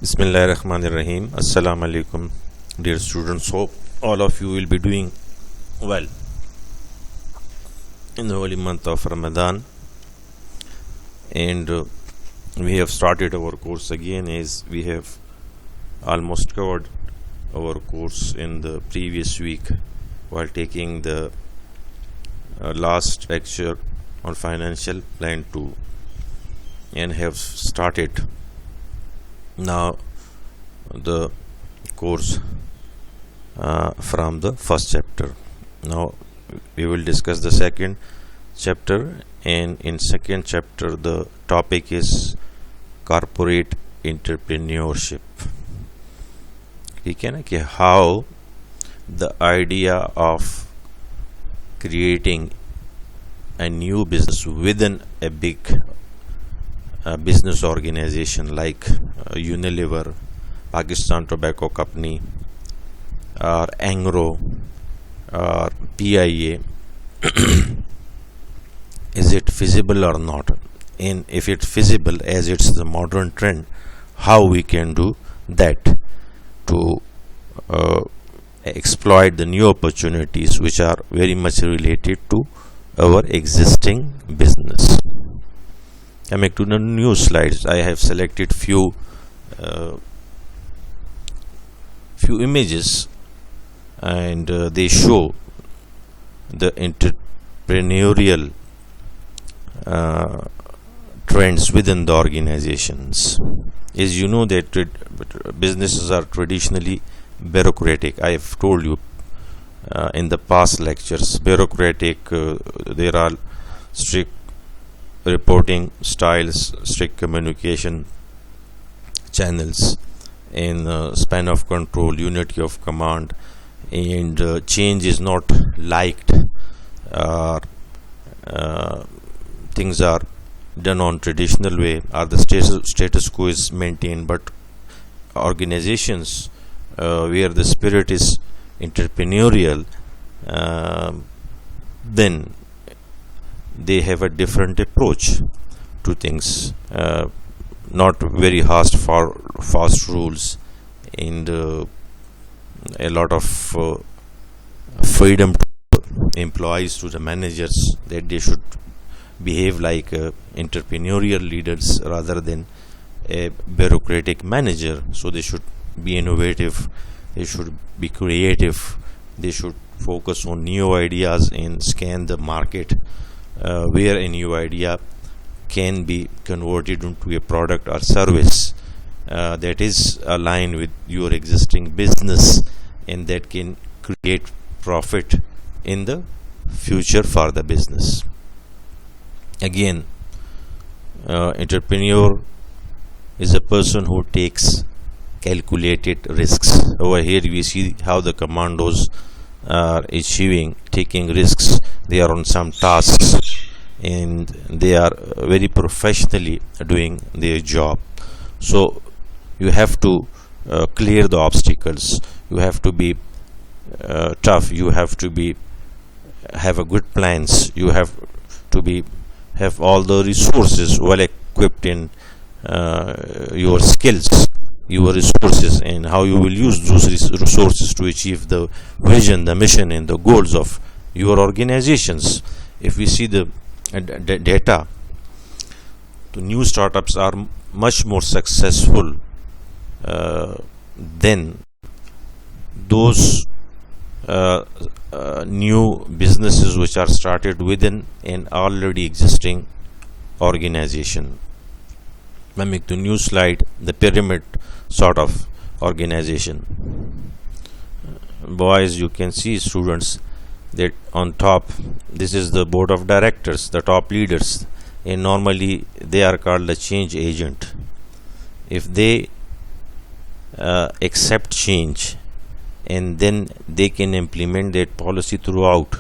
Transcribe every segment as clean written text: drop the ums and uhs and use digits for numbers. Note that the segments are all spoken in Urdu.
Bismillahirrahmanirrahim. Assalamu alaikum, dear students. Hope all of you will be doing well in the holy month of Ramadan. And we have started our course again, as we have almost covered our course in the previous week while taking the last lecture on financial plan 2, and have started now the course from the first chapter. Now we will discuss the second chapter, and in second chapter the topic is corporate entrepreneurship. Okay, how the idea of creating a new business within a big business organization like Unilever, Pakistan Tobacco Company, or Angro, or PIA, is it feasible or not? And if it's feasible, as it's the modern trend, how we can do that to exploit the new opportunities which are very much related to our existing business. Coming to the new slides, I have selected few images, and they show the entrepreneurial trends within the organizations. As you know that businesses are traditionally bureaucratic. I have told you in the past lectures, bureaucratic, there are strict reporting styles, strict communication channels, and span of control, unity of command, and change is not liked, or things are done on traditional way, or the status quo is maintained. But organizations where the spirit is entrepreneurial, then they have a different approach to things, not very fast rules, and a lot of freedom to employees, to the managers, that they should behave like entrepreneurial leaders rather than a bureaucratic manager. So they should be innovative, they should be creative, they should focus on new ideas and scan the market where a new idea can be converted into a product or service that is aligned with your existing business, and that can create profit in the future for the business. Again, entrepreneur is a person who takes calculated risks. Over here we see how the commandos are taking risks. They are on some tasks, and they are very professionally doing their job. So you have to clear the obstacles, you have to be tough, you have to have a good plans, you have to have all the resources well equipped in your skills, your resources, and how you will use those resources to achieve the vision, the mission, and the goals of your organizations. If we see the data, the new startups are much more successful than those new businesses which are started within an already existing organization. I make the new slide, the pyramid sort of organization. Boys, you can see, students, that on top, this is the board of directors, the top leaders, and normally they are called the change agent. If they accept change, and then they can implement that policy throughout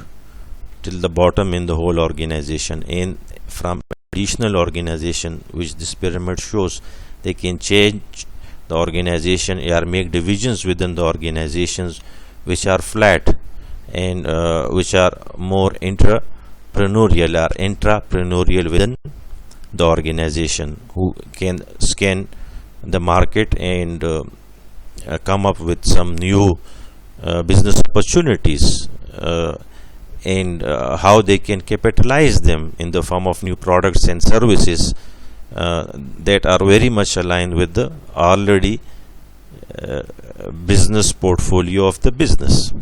till the bottom in the whole organization, and from additional organization which this pyramid shows, they can change the organization or make divisions within the organizations which are flat and which are more intrapreneurial within the organization, who can scan the market and come up with some new business opportunities, and how they can capitalize them in the form of new products and services that are very much aligned with the already business portfolio of the business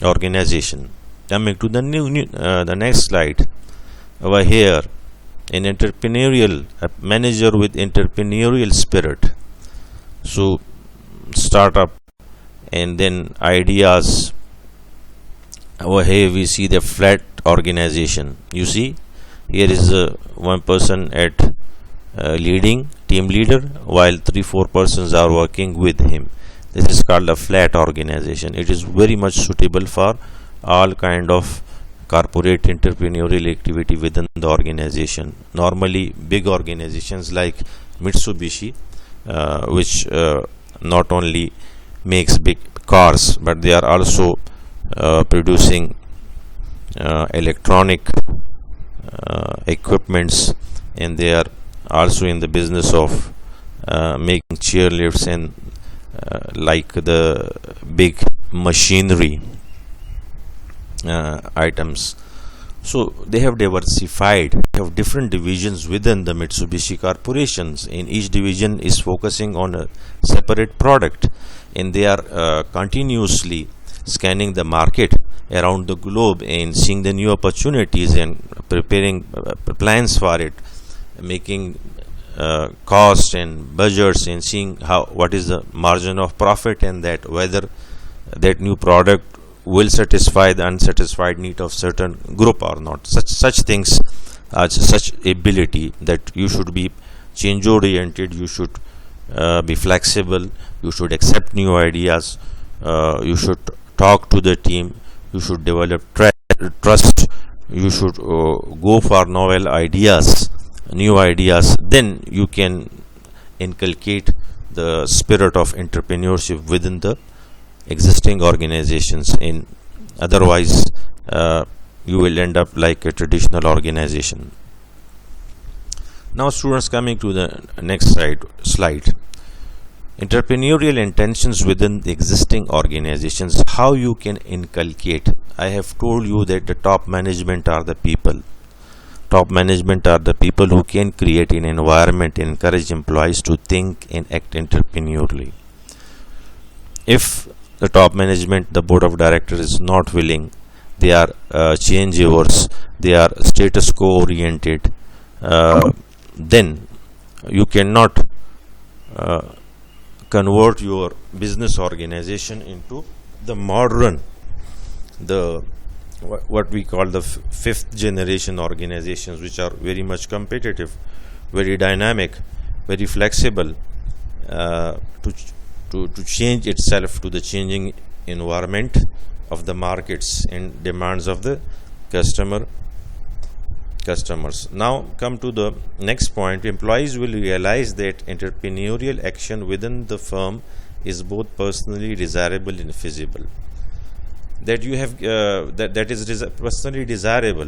organization. Coming to the the next slide over here, an entrepreneurial a manager with entrepreneurial spirit. So startup and then ideas. Over here we see the flat organization. You see here is one person at leading team leader, while 3-4 persons are working with him. This is called a flat organization. It is very much suitable for all kind of corporate entrepreneurial activity within the organization. Normally big organizations like Mitsubishi, which not only makes big cars, but they are also producing electronic equipments, and they are also in the business of making chairlifts and like the big machinery items. So they have diversified, they have different divisions within the Mitsubishi corporations, and each division is focusing on a separate product, and they are continuously scanning the market around the globe and seeing the new opportunities and preparing plans for it, making cost and budgets, and seeing what is the margin of profit, and that whether that new product will satisfy the unsatisfied need of certain group or not. Such things, such ability that you should be change oriented, you should be flexible, you should accept new ideas, you should talk to the team, you should develop trust, you should go for novel ideas, new ideas. Then you can inculcate the spirit of entrepreneurship within the existing organizations. In otherwise you will end up like a traditional organization. Now students, coming to the next slide, entrepreneurial intentions within the existing organizations, how you can inculcate. I have told you that the top management are the people. Top management are the people who can create an environment and encourage employees to think and act entrepreneurially. If the top management, the board of directors, is not willing, they are changeovers, they are status quo oriented, then you cannot convert your business organization into the modern, the what we call the fifth generation organizations, which are very much competitive, very dynamic, very flexible, to change itself to the changing environment of the markets and demands of the customers. Now come to the next point. Employees will realize that entrepreneurial action within the firm is both personally desirable and feasible. That you have that is personally desirable,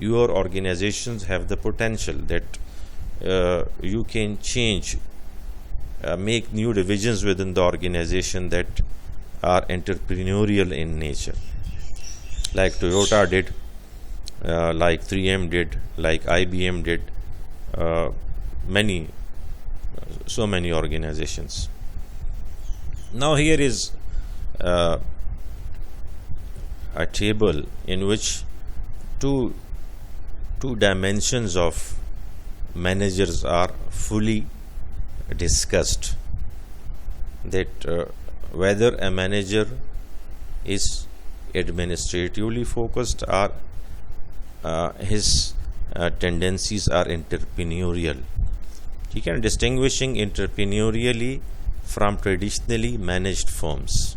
Your organizations have the potential that you can change, make new divisions within the organization that are entrepreneurial in nature, like Toyota did, like 3M did, like IBM did, so many organizations. Now here is a table in which two dimensions of managers are fully discussed, that whether a manager is administratively focused or his tendencies are entrepreneurial. He can distinguishing entrepreneurially from traditionally managed firms.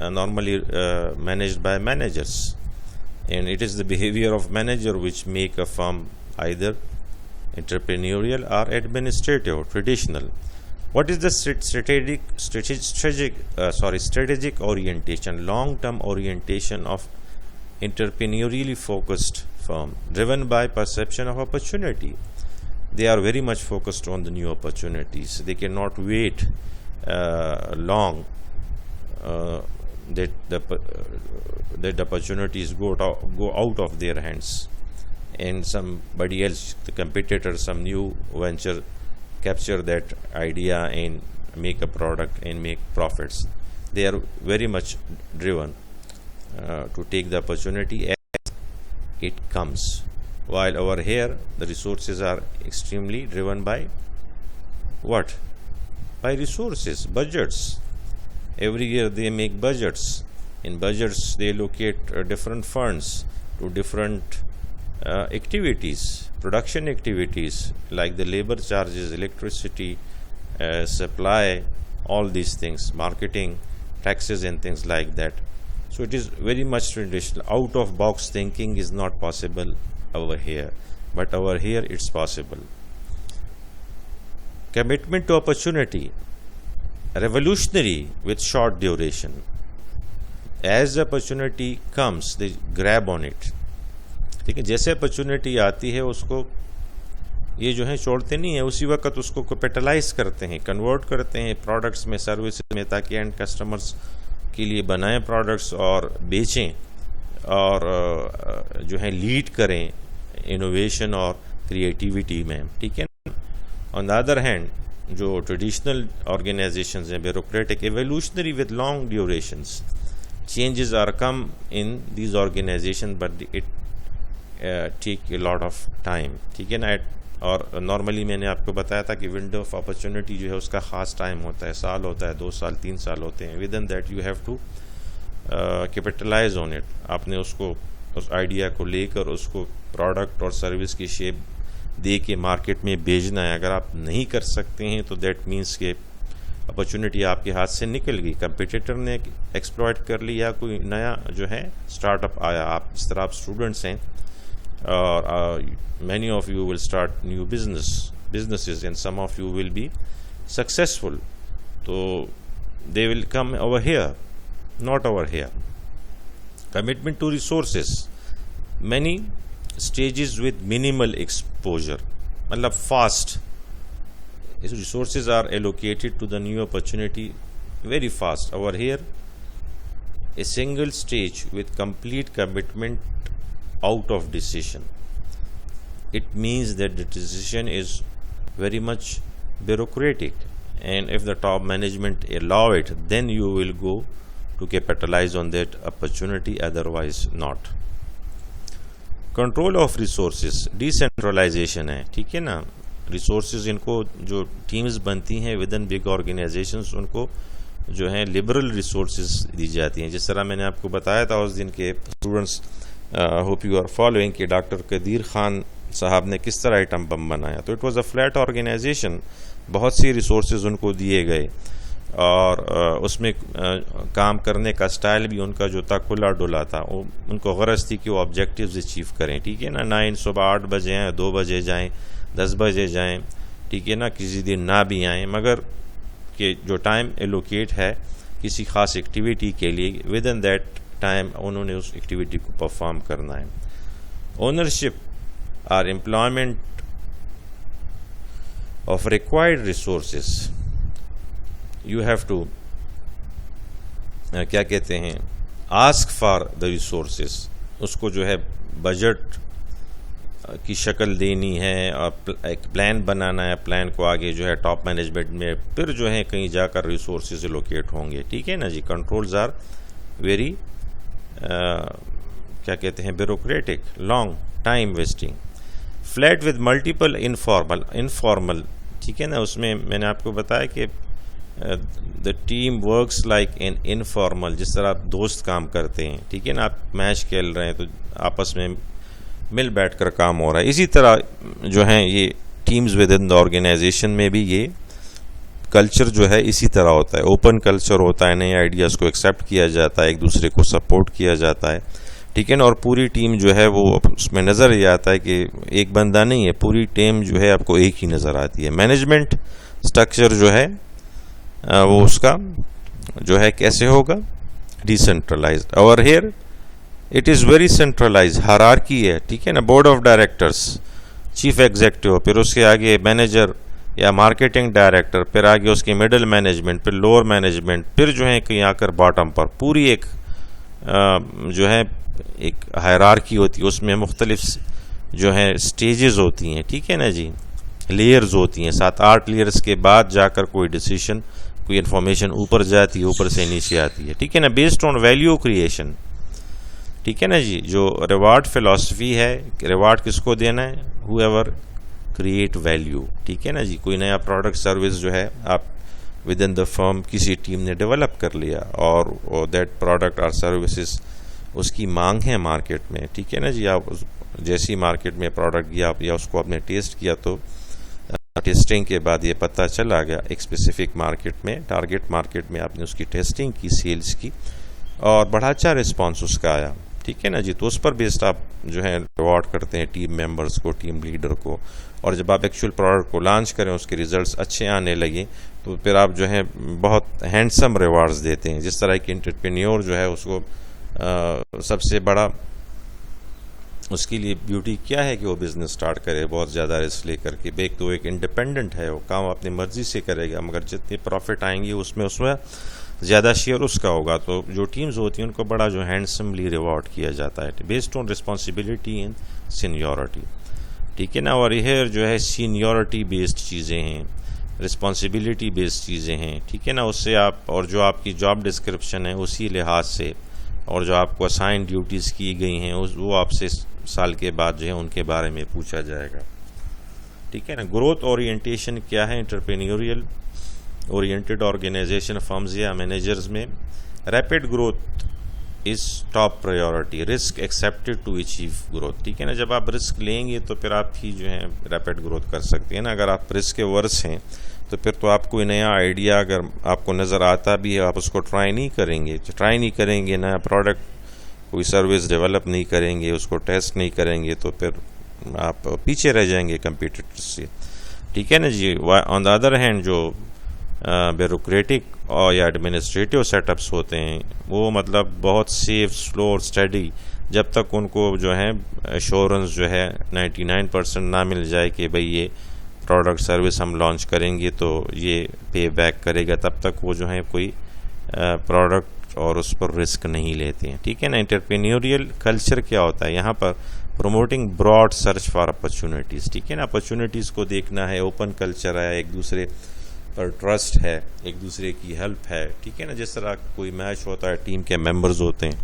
normally managed by managers, and it is the behavior of manager which make a firm either entrepreneurial or administrative, traditional. What is the strategic orientation, long-term orientation of entrepreneurially focused firm, driven by perception of opportunity. They are very much focused on the new opportunities. They cannot wait long that the opportunities go out of their hands, and somebody else, the competitor, some new venture, capture that idea and make a product and make profits. They are very much driven to take the opportunity as it comes. While over here, the resources are extremely driven by what? By resources, budgets. Every year they make budgets. In budgets, they allocate different funds to different activities, production activities like the labor charges, electricity, supply, all these things, marketing, taxes and things like that. So it is very much traditional. Out of box thinking is not possible over here, but over here it's possible. Commitment to opportunity, revolutionary with short duration. As the opportunity comes, they grab on it. ٹھیک ہے, جیسے اپرچونیٹی آتی ہے اس کو یہ جو ہے چھوڑتے نہیں ہیں, اسی وقت اس کو کیپٹلائز کرتے ہیں, کنورٹ کرتے ہیں پروڈکٹس میں, سروسز میں, تاکہ اینڈ کسٹمرز کے لیے بنائیں پروڈکٹس اور بیچیں اور جو ہے لیڈ کریں انوویشن اور کریٹیوٹی میں. ٹھیک ہے. آن دا ادر ہینڈ جو ٹریڈیشنل آرگنائزیشنز ہیں, bureaucratic, evolutionary with long durations. Changes are come in these organization but it take a lot of time. ٹھیک ہے نا. اور نارملی میں نے آپ کو بتایا تھا کہ ونڈو آف اپرچونیٹی جو ہے اس کا خاص ٹائم ہوتا ہے, سال ہوتا ہے, 2 سال 3 سال ہوتے ہیں. Within that you have to capitalize on it. آپ نے اس کو, اس آئیڈیا کو لے کر اس کو پروڈکٹ اور سروس کی شیپ دے کے مارکیٹ میں بیچنا ہے. اگر آپ نہیں کر سکتے ہیں تو دیٹ مینس کہ اپرچونیٹی آپ کے ہاتھ سے نکل گئی, کمپیٹیٹر نے ایکسپلوائٹ کر لی, یا کوئی نیا جو ہے اسٹارٹ اپ آیا. آپ جس طرح آپ اسٹوڈنٹس ہیں اور many of you will start new businesses and some of you will be successful, so they will come over here, not over here. Commitment to resources, many stages with minimal exposure, matlab fast. Resources are allocated to the new opportunity very fast. Over here, a single stage with complete commitment out of decision. It means that the decision is very much bureaucratic, and if the top management allow it, then you will go to capitalize on that opportunity, otherwise not. Control of resources, decentralization ہے. ٹھیک ہے نا. ریسورسز ان کو جو ٹیمز بنتی ہیں ود ان بگ آرگنائزیشنز, ان کو جو ہیں لبرل ریسورسز دی جاتی ہیں. جس طرح میں نے آپ کو بتایا تھا اس دن کے students, hope you are following, کہ ڈاکٹر قدیر خان صاحب نے کس طرح ایٹم بم بنایا. تو it was a flat organization, بہت سی ریسورسز ان کو دیے گئے, اور اس میں کام کرنے کا سٹائل بھی ان کا جو تھا کھلا ڈلا تھا. ان کو غرض تھی کہ وہ آبجیکٹیوز اچیو کریں. ٹھیک ہے نا. 9 صبح 8 بجے آئیں, 2 بجے جائیں, 10 بجے جائیں. ٹھیک ہے نا. کسی دن نہ بھی آئیں, مگر کہ جو ٹائم ایلوکیٹ ہے کسی خاص ایکٹیویٹی کے لیے, ود ان دیٹ ٹائم انہوں نے اس ایکٹیویٹی کو پرفارم کرنا ہے. اونرشپ اور employment of required resources, you have to کیا کہتے ہیں, ask for the resources. اس کو جو ہے بجٹ کی شکل دینی ہے, اور ایک پلان بنانا ہے. پلان کو آگے جو ہے ٹاپ مینجمنٹ میں پھر جو ہے کہیں جا کر ریسورسز لوکیٹ ہوں گے. ٹھیک ہے نا جی. کنٹرولز آر ویری کیا کہتے ہیں, bureaucratic, long time wasting. Flat with multiple informal. ٹھیک ہے نا. اس میں میں نے آپ کو بتایا کہ the team works like in informal, جس طرح آپ دوست کام کرتے ہیں. ٹھیک ہے نا. آپ میچ کھیل رہے ہیں تو آپس میں مل بیٹھ کر کام ہو رہا ہے. اسی طرح جو ہیں یہ teams within the organization میں بھی یہ کلچر جو ہے اسی طرح ہوتا ہے. اوپن کلچر ہوتا ہے, نئے آئیڈیاز کو ایکسیپٹ کیا جاتا ہے, ایک دوسرے کو سپورٹ کیا جاتا ہے. ٹھیک ہے نا. اور پوری ٹیم جو ہے وہ اس میں نظر یہ آتا ہے کہ ایک بندہ نہیں ہے, پوری ٹیم جو ہے آپ کو ایک ہی نظر آتی ہے. مینجمنٹ اسٹرکچر جو ہے وہ اس کا جو ہے کیسے ہوگا, ڈیسنٹرلائزڈ. اور here it is very centralize hierarchy ہے، ٹھیک ہے نا. Board of directors, chief executive, پھر اس کے آگے مینیجر یا مارکیٹنگ ڈائریکٹر، پھر آگے اس کی مڈل مینجمنٹ، پھر لوور مینجمنٹ، پھر جو ہے کہیں آ کر باٹم پر پوری ایک جو ہے ایک ہائرارکی ہوتی ہے. اس میں مختلف جو ہے سٹیجز ہوتی ہیں، ٹھیک ہے نا جی، لیئرز ہوتی ہیں. 7-8 لیئرز کے بعد جا کر کوئی ڈیسیشن، کوئی انفارمیشن اوپر جاتی ہے، اوپر سے نیچے آتی ہے، ٹھیک ہے نا. بیسڈ آن ویلیو کریشن، ٹھیک ہے نا جی. جو ریوارڈ فلاسفی ہے، ریوارڈ کس کو دینا ہے؟ ہو ایور کریٹ ویلیو، ٹھیک ہے نا جی. کوئی نیا پروڈکٹ سروس جو ہے آپ ود ان دا فرم کسی ٹیم نے ڈیولپ کر لیا، اور دیٹ پروڈکٹ اور سروسز اس کی مانگ ہے مارکیٹ میں، ٹھیک ہے نا جی. آپ جیسی مارکیٹ میں پروڈکٹ گیا یا اس کو آپ نے ٹیسٹ کیا، تو ٹیسٹنگ کے بعد یہ پتہ چلا گیا ایک اسپیسیفک مارکیٹ میں، ٹارگیٹ مارکیٹ میں آپ نے اس کی ٹیسٹنگ کی، سیلز کی، اور بڑا اچھا رسپانس اس کا آیا، ٹھیک ہے نا جی. تو اس پر بیسڈ آپ جو ہے ریوارڈ کرتے ہیں ٹیم ممبرس کو، ٹیم لیڈر کو. اور جب آپ ایکچوئل پروڈکٹ کو لانچ کریں، اس کے ریزلٹس اچھے آنے لگیں، تو پھر آپ جو ہے بہت ہینڈسم ریوارڈز دیتے ہیں. جس طرح کہ انٹرپرینیور جو ہے اس کو سب سے بڑا اس کے لیے بیوٹی کیا ہے کہ وہ بزنس سٹارٹ کرے بہت زیادہ رسک لے کر کے. ایک تو ایک انڈیپینڈنٹ ہے، وہ کام اپنی مرضی سے کرے گا، مگر جتنی پروفٹ آئیں گی اس میں زیادہ شیئر اس کا ہوگا. تو جو ٹیمز ہوتی ہیں ان کو بڑا جو ہینڈسملی ریوارڈ کیا جاتا ہے based on responsibility and seniority, ٹھیک ہے نا. اور یہ جو ہے سینیورٹی بیسڈ چیزیں ہیں، رسپانسبلٹی بیسڈ چیزیں ہیں، ٹھیک ہے نا. اس سے آپ اور جو آپ کی جاب ڈسکرپشن ہے اسی لحاظ سے، اور جو آپ کو اسائن ڈیوٹیز کی گئی ہیں وہ آپ سے سال کے بعد جو ہے ان کے بارے میں پوچھا جائے گا، ٹھیک ہے نا. گروتھ اورینٹیشن کیا ہے؟ انٹرپرینیوریل اورینٹیڈ آرگنائزیشن فرمز یا مینیجرز میں rapid growth is top priority, risk accepted to achieve growth, ٹھیک ہے نا. جب آپ رسک لیں گے تو پھر آپ ہی جو ہے ریپڈ گروتھ کر سکتے ہیں نا. اگر آپ رسک کے ورس ہیں تو پھر تو آپ کوئی نیا آئیڈیا اگر آپ کو نظر آتا بھی ہے، آپ اس کو ٹرائی نہیں کریں گے، نیا پروڈکٹ کوئی سروس ڈیولپ نہیں کریں گے، اس کو ٹیسٹ نہیں کریں گے، تو پھر آپ پیچھے رہ جائیں گے کمپیٹیٹر سے، ٹھیک ہے نا جی. آن دا ادر ہینڈ جو بیوروکریٹک اور یا ایڈمنسٹریٹو سیٹ اپس ہوتے ہیں، وہ مطلب بہت سیف، سلو اور اسٹڈی، جب تک ان کو جو ہے ایشورنس جو ہے 99% نہ مل جائے کہ بھئی یہ پروڈکٹ سروس ہم لانچ کریں گے تو یہ پے بیک کرے گا، تب تک وہ جو ہے کوئی پروڈکٹ اور اس پر رسک نہیں لیتے ہیں، ٹھیک ہے نا. انٹرپرینیوریل کلچر کیا ہوتا ہے یہاں پر؟ Promoting broad search for opportunities, ٹھیک ہے نا. اپرچونیٹیز کو دیکھنا ہے، اوپن کلچر ہے، ایک دوسرے پر ٹرسٹ ہے، ایک دوسرے کی ہیلپ ہے، ٹھیک ہے نا. جس طرح کوئی میچ ہوتا ہے، ٹیم کے ممبرز ہوتے ہیں.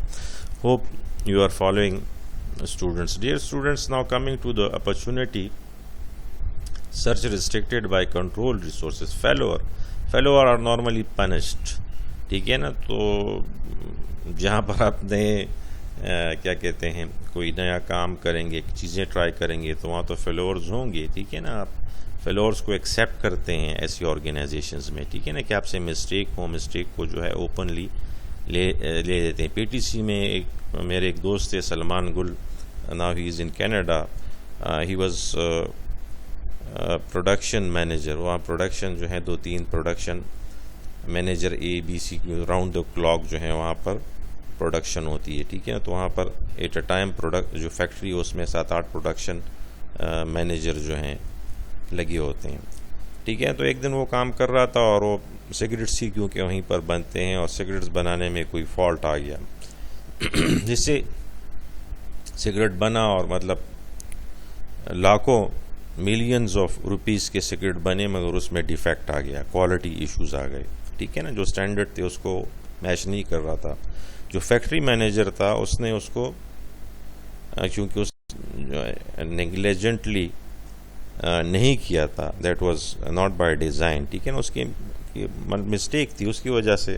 Hope you are following students. Dear students, now coming to the opportunity search restricted by control resources. Failure are normally punished, ٹھیک ہے نا. تو جہاں پر آپ نئے کیا کہتے ہیں کوئی نیا کام کریں گے، چیزیں ٹرائی کریں گے، تو وہاں تو فیلورز ہوں گے، ٹھیک ہے نا. آپ فیلورز کو ایکسیپٹ کرتے ہیں ایسی آرگنائزیشنز میں، ٹھیک ہے نا، کہ آپ سے مسٹیک کو جو ہے اوپنلی لے لیتے ہیں. پی ٹی سی میں میرے ایک دوست تھے Salman Gul, now he is in Canada. He was production manager. وہاں پروڈکشن جو ہے 2-3 production manager ABC round the clock جو ہے وہاں پر پروڈکشن ہوتی ہے، ٹھیک ہے. تو وہاں پر ایٹ اے ٹائم پروڈکٹ جو فیکٹری ہے اس میں 7-8 پروڈکشن مینیجر جو ہیں لگے ہوتے ہیں، ٹھیک ہے. تو ایک دن وہ کام کر رہا تھا اور وہ سگریٹس ہی کیونکہ وہیں پر بنتے ہیں، اور سگریٹس بنانے میں کوئی فالٹ آ گیا جس سے سگریٹ بنا، اور مطلب لاکھوں ملینز آف روپیز کے سگریٹ بنے، مگر اس میں ڈیفیکٹ آ گیا، کوالٹی ایشوز آ گئے، ٹھیک ہے نا. جو اسٹینڈرڈ تھے اس کو میچ نہیں کر رہا تھا. جو فیکٹری مینیجر تھا اس نے اس کو کیونکہ اس نیگلیجنٹلی نہیں کیا تھا، that was not by design, ٹھیک ہے نا. اس کی مسٹیک تھی، اس کی وجہ سے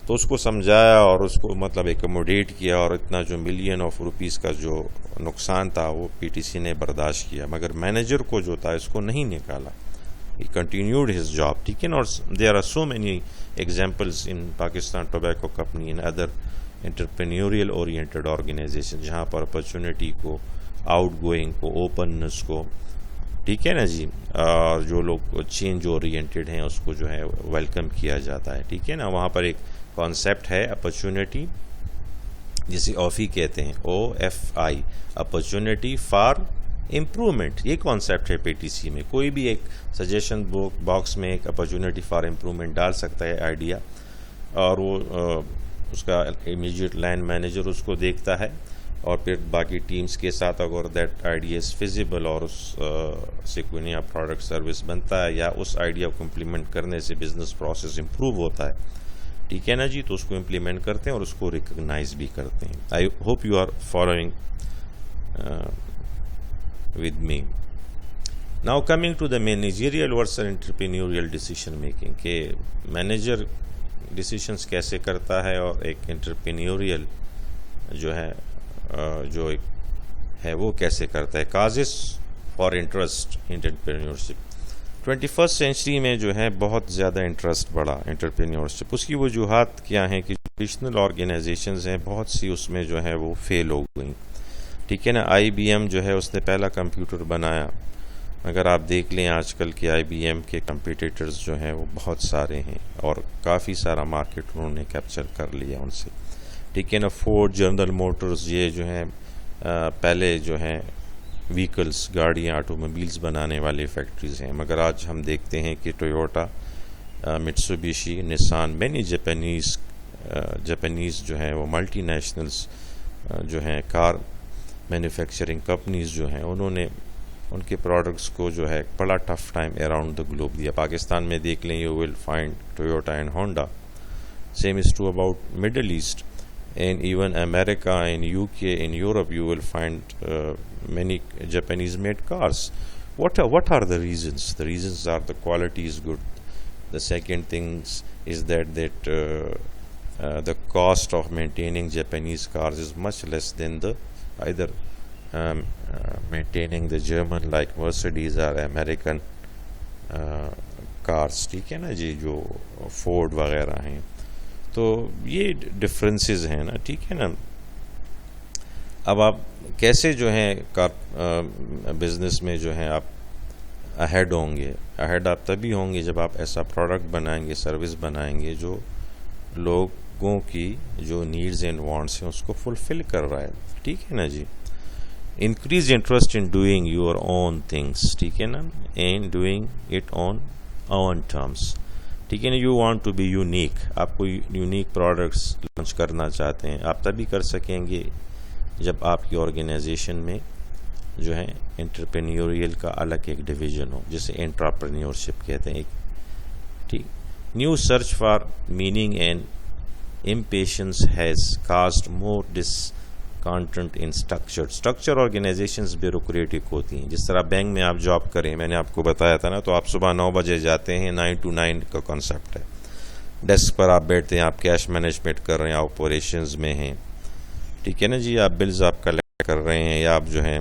تو اس کو سمجھایا اور اس کو مطلب ایکوموڈیٹ کیا، اور اتنا جو ملین آف روپیز کا جو نقصان تھا وہ پی ٹی سی نے برداشت کیا، مگر مینیجر کو جو تھا اس کو نہیں نکالا. He continued his job, ٹھیک ہے نا. اور there are so many examples in Pakistan Tobacco Company and other entrepreneurial oriented organizations جہاں پر اپرچونیٹی کو، آؤٹ گوئنگ کو، اوپننس کو، ٹھیک ہے نا جی، اور جو لوگ چینج اورینٹیڈ ہیں اس کو جو ہے ویلکم کیا جاتا ہے، ٹھیک ہے نا. وہاں پر ایک کانسیپٹ ہے اپرچونیٹی جسے OFI کہتے ہیں, OFI, اپرچونٹی فار امپرومنٹ. یہ کانسیپٹ ہے PTC میں. کوئی بھی ایک سجیشن باکس میں ایک اپرچونٹی فار امپرومنٹ ڈال سکتا ہے آئیڈیا, اور وہ اس کا امیجیٹ لائن مینیجر اس کو دیکھتا ہے, اور پھر باقی ٹیمز کے ساتھ اگر دیٹ آئیڈیا از فیزیبل اور اس سے کوئی نیا پروڈکٹ سروس بنتا ہے یا اس آئیڈیا کو امپلیمنٹ کرنے سے بزنس پروسیس امپروو ہوتا ہے, ٹھیک ہے نا جی, تو اس کو امپلیمنٹ کرتے ہیں اور اس کو ریکگنائز بھی کرتے ہیں. I hope you are following with me. Now coming to the managerial versus entrepreneurial decision making, کہ مینیجر ڈیسیشنس کیسے کرتا ہے اور ایک انٹرپرینیوریل جو ہے جو ایک ہے وہ کیسے کرتا ہے. Causes for interest entrepreneurship. 21 century میں جو ہے بہت زیادہ انٹرسٹ بڑھا انٹرپرینیورشپ. اس کی وجوہات کیا ہیں کہ ٹریڈیشنل آرگنائزیشنز ہیں بہت سی, اس میں جو ہے وہ فیل ہو گئیں, ٹھیک ہے نا. IBM جو ہے اس نے پہلا کمپیوٹر بنایا, اگر آپ دیکھ لیں آج کل کے IBM کے کمپیٹیٹرز جو ہیں وہ بہت سارے ہیں اور کافی سارا مارکیٹ انہوں نے کیپچر کر لیا ان سے, ٹھیک ہے نا. فورڈ, جنرل موٹرز, یہ جو ہیں پہلے جو ہیں ویکلز, گاڑیاں, آٹو موبائلز بنانے والے فیکٹریز ہیں, مگر آج ہم دیکھتے ہیں کہ ٹویوٹا, مٹسوبیشی, نسان, مینی جاپانیز جو ہیں وہ ملٹی نیشنلز جو ہیں کار مینوفیکچرنگ کمپنیز جو ہیں, انہوں نے ان کے پروڈکٹس کو جو ہے بڑا tough time around the globe دیا. پاکستان میں دیکھ لیں, you will find Toyota and Honda. Same is true about Middle East and even America and UK and Europe you will find many Japanese made cars. What are the reasons? The reasons are the quality is good. The second things is that the cost of maintaining Japanese cars is much less than the either maintaining the German like Mercedes or American cars, ٹھیک ہے نا جی, جو فورڈ وغیرہ ہیں. تو یہ ڈفرینسز ہیں نا, ٹھیک ہے نا. اب آپ کیسے جو ہیں بزنس میں جو ہیں آپ اہیڈ ہوں گے. اہیڈ آپ تبھی ہوں گے جب آپ ایسا پروڈکٹ بنائیں گے, سروس بنائیں گے جو لوگوں کی جو نیڈز اینڈ وانٹس ہیں اس کو فلفل کر رہا ہے, ٹھیک ہے نا جی. Increase interest in doing your own things, ٹھیک ہے نا, and doing it on own terms, ٹھیک ہے نا. You want to be unique, آپ کو یونیک پروڈکٹس لانچ کرنا چاہتے ہیں, آپ تبھی کر سکیں گے جب آپ کی آرگنائزیشن میں جو ہے انٹرپرینیوریل کا الگ ایک ڈویژن ہو, جسے انٹراپرینیورشپ کہتے ہیں, ٹھیک. New search for meaning and impatience has caused more discontent in structure organizations bureaucratic ہوتی ہیں. جس طرح بینک میں آپ جاب کریں, میں نے آپ کو بتایا تھا نا, تو آپ صبح 9 بجے جاتے ہیں, 9 to 9 کا کانسیپٹ ہے. ڈیسک پر آپ بیٹھتے ہیں, آپ کیش مینجمنٹ کر رہے ہیں, آپریشنز میں ہیں, ٹھیک ہے نا جی. آپ بلز آپ کلیکٹ کر رہے ہیں, یا آپ جو ہیں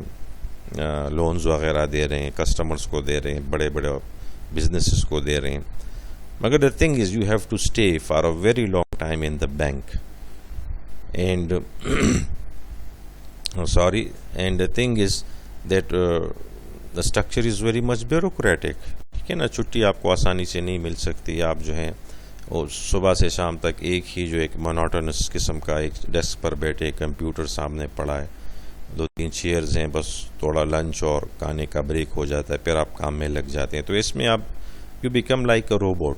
لونز وغیرہ دے رہے ہیں, کسٹمرز کو دے رہے ہیں, بڑے بڑے بزنسز کو دے رہے ہیں. مگر the thing is you have to stay for a very long time in the bank, and and the thing is that the structure is very much bureaucratic, ٹھیک ہے نا. چھٹی آپ کو آسانی سے نہیں مل سکتی. آپ جو ہیں صبح سے شام تک ایک ہی جو ایک مونوٹونس قسم کا ایک ڈیسک پر بیٹھے, کمپیوٹر سامنے پڑا ہے, 2-3 چیئرز ہیں, بس تھوڑا لنچ اور کھانے کا بریک ہو جاتا ہے, پھر آپ کام میں لگ جاتے ہیں. تو اس میں آپ you become like a robot,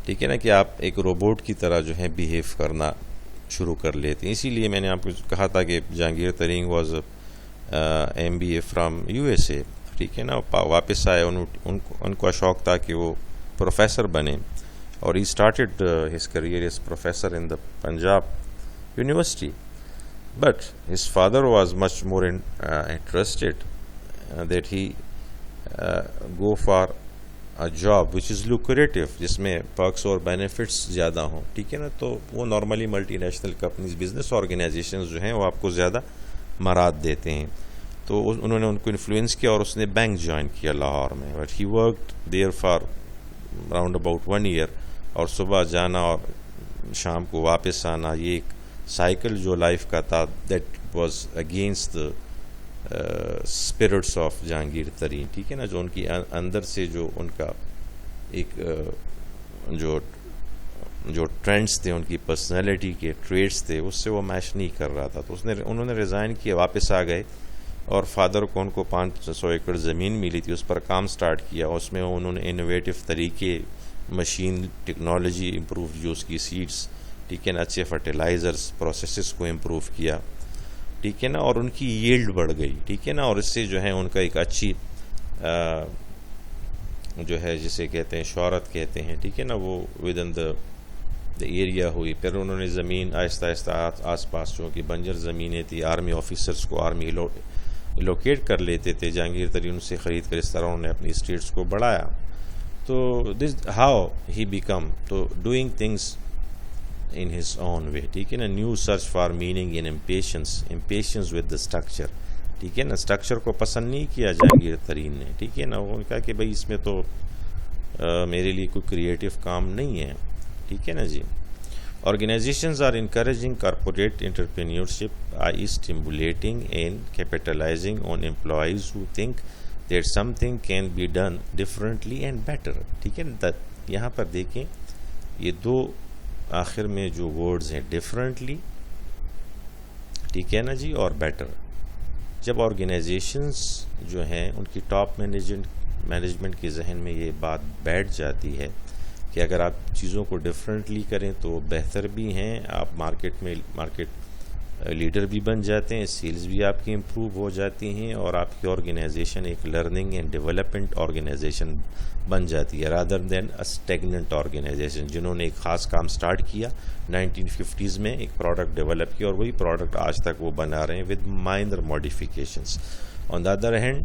ٹھیک ہے نا, کہ آپ ایک روبوٹ کی طرح جو ہے بیہیو کرنا شروع کر لیتے ہیں. اسی لیے میں نے آپ کو کہا تھا کہ جہانگیر ترین واز MBA فرام USA, ٹھیک ہے نا. واپس آئے, ان کا شوق تھا کہ وہ پروفیسر بنے, اور he started his career as professor in the Punjab university. But his father was much more interested that he go for job which is lucrative, جس میں پرکس اور بینیفٹس زیادہ ہوں, ٹھیک ہے نا. تو وہ normally multinational companies, business organisations جو ہیں وہ آپ کو زیادہ مراد دیتے ہیں. تو انہوں نے ان کو انفلوئنس کیا, اور اس نے بینک جوائن کیا لاہور میں. But he worked there for round about 1 year, اور صبح جانا اور شام کو واپس آنا, یہ ایک سائیکل جو لائف کا تھا, that was against the spirits of Jahangir Tareen, ٹھیک ہے نا. جو ان کی اندر سے جو ان کا ایک جو جو ٹرینڈس تھے ان کی پرسنالٹی کے ٹریٹس تھے اس سے وہ میچ نہیں کر رہا تھا. تو انہوں نے ریزائن کیا, واپس آ گئے, اور فادر کو ان کو 500 ایکڑ زمین ملی تھی, اس پر کام سٹارٹ کیا. اس میں انہوں نے انوویٹو طریقے, مشین ٹیکنالوجی امپروو یوز کی, سیڈس, ٹھیک ہے نا, اچھے فرٹیلائزرز پروسیسز کو امپروو کیا, ٹھیک ہے نا, اور ان کی ییلڈ بڑھ گئی, ٹھیک ہے نا, اور اس سے جو ہے ان کا ایک اچھی جو ہے جسے کہتے ہیں شہرت کہتے ہیں, ٹھیک ہے نا, وہ ود ان دا ایریا ہوئی. پھر انہوں نے زمین آہستہ آہستہ آس پاس جو کہ بنجر زمینیں تھی, آرمی آفیسرس کو آرمی لوکیٹ کر لیتے تھے, جہانگیر ترین ان سے خرید کر اس طرح انہوں نے اپنی اسٹیٹس کو بڑھایا. تو دس ہاؤ ہی بیکم تو doing things in his own way, ٹھیک ہے نا. New search for meaning in impatience with the structure, ٹھیک ہے نا. اسٹرکچر کو پسند نہیں کیا جہانگیر ترین نے, ٹھیک ہے نا. انہوں نے کہا کہ بھائی اس میں تو میرے لیے کوئی کریٹو کام نہیں ہے, ٹھیک ہے نا جی. Organizations are encouraging corporate entrepreneurship I stimulating and capitalizing on employees who think that something can be done differently and better, ٹھیک ہے نا. یہاں پر دیکھیں یہ دو آخر میں جو ورڈز ہیں, ڈفرینٹلی, ٹھیک ہے نا جی, اور بیٹر. جب آرگنائزیشنز جو ہیں ان کی ٹاپ مینجمنٹ کے ذہن میں یہ بات بیٹھ جاتی ہے کہ اگر آپ چیزوں کو ڈفرینٹلی کریں تو بہتر بھی ہیں, آپ مارکیٹ لیڈر بھی بن جاتے ہیں, سیلز بھی آپ کی امپروو ہو جاتی ہیں, اور آپ کی آرگنائزیشن ایک لرننگ اینڈ ڈیولپمنٹ آرگنائزیشن بن جاتی ہے, رادر دین اے اسٹیگننٹ آرگنائزیشن جنہوں نے ایک خاص کام سٹارٹ کیا 1950s میں, ایک پروڈکٹ ڈیولپ کیا, اور وہی پروڈکٹ آج تک وہ بنا رہے ہیں with minor modifications. On the other hand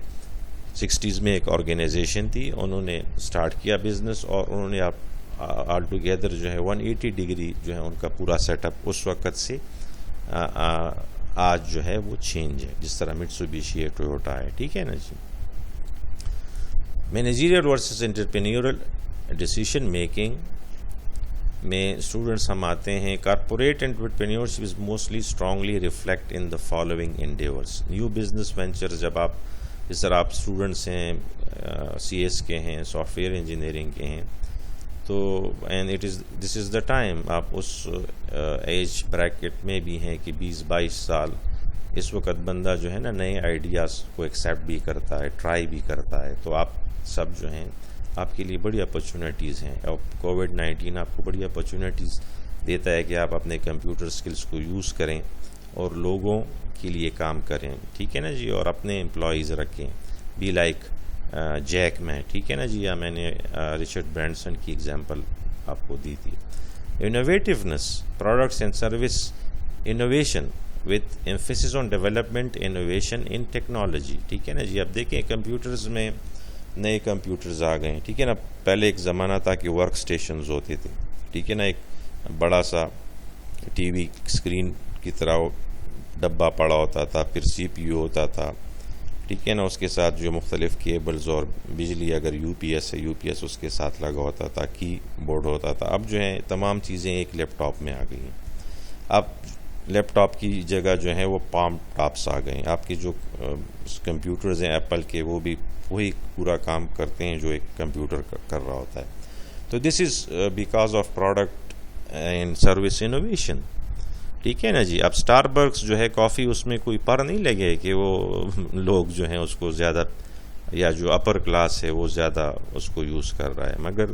60s میں ایک آرگنائزیشن تھی, انہوں نے سٹارٹ کیا بزنس, اور انہوں نے آل ٹوگیدر جو ہے 180 ڈگری جو ہے ان کا پورا سیٹ اپ اس وقت سے آج جو ہے وہ چینج ہے, جس طرح مٹسوبیشی ہے, ٹویوٹا ہے, ٹھیک ہے نا جی. مینیجیریل ورسز انٹرپرینیورل ڈیسیشن میکنگ میں اسٹوڈنٹس ہم آتے ہیں. Corporate entrepreneurship is mostly strongly reflect in the following انڈیورس. New business venture, جب آپ جس طرح آپ اسٹوڈنٹس ہیں, سی ایس کے ہیں, سافٹ ویئر انجینئرنگ کے ہیں, تو and this is the time, آپ اس ایج بریکٹ میں بھی ہیں کہ 20-22 سال, اس وقت بندہ جو ہے نا نئے آئیڈیاز کو ایکسیپٹ بھی کرتا ہے, ٹرائی بھی کرتا ہے. تو آپ سب جو ہیں آپ کے لیے بڑی اپرچونیٹیز ہیں, اور کووڈ-19 آپ کو بڑی اپرچونیٹیز دیتا ہے کہ آپ اپنے کمپیوٹر سکلز کو یوز کریں اور لوگوں کے لیے کام کریں, ٹھیک ہے نا جی, اور اپنے امپلائیز رکھیں. بی لائک جیک میں, ٹھیک ہے نا جی, یا میں نے رچرڈ برینسن کی ایگزامپل آپ کو دی تھی. Innovativeness, products and service innovation with emphasis on development innovation in technology, ٹھیک ہے نا جی. اب دیکھیں کمپیوٹرز میں نئے کمپیوٹرز آ گئے ہیں, ٹھیک ہے نا. پہلے ایک زمانہ تھا کہ ورک اسٹیشنز ہوتے تھے, ٹھیک ہے نا, ایک بڑا سا ٹی وی اسکرین کی طرح ڈبہ پڑا ہوتا تھا, پھر سی پی یو ہوتا تھا, ٹھیک ہے نا, اس کے ساتھ جو مختلف کیبلز اور بجلی, اگر یو پی ایس ہے یو پی ایس اس کے ساتھ لگا ہوتا تھا, کی بورڈ ہوتا تھا. اب جو ہے تمام چیزیں ایک لیپ ٹاپ میں آ گئی ہیں. اب لیپ ٹاپ کی جگہ جو ہے وہ پام ٹاپس آ گئے ہیں. آپ کے جو کمپیوٹرز ہیں ایپل کے, وہ بھی وہی پورا کام کرتے ہیں جو ایک کمپیوٹر کر رہا ہوتا ہے. تو this is because of product and service innovation, ٹھیک ہے نا جی. اب اسٹار بکس جو ہے کافی, اس میں کوئی پر نہیں لگے کہ وہ لوگ جو ہیں اس کو زیادہ, یا جو اپر کلاس ہے وہ زیادہ اس کو یوز کر رہا ہے, مگر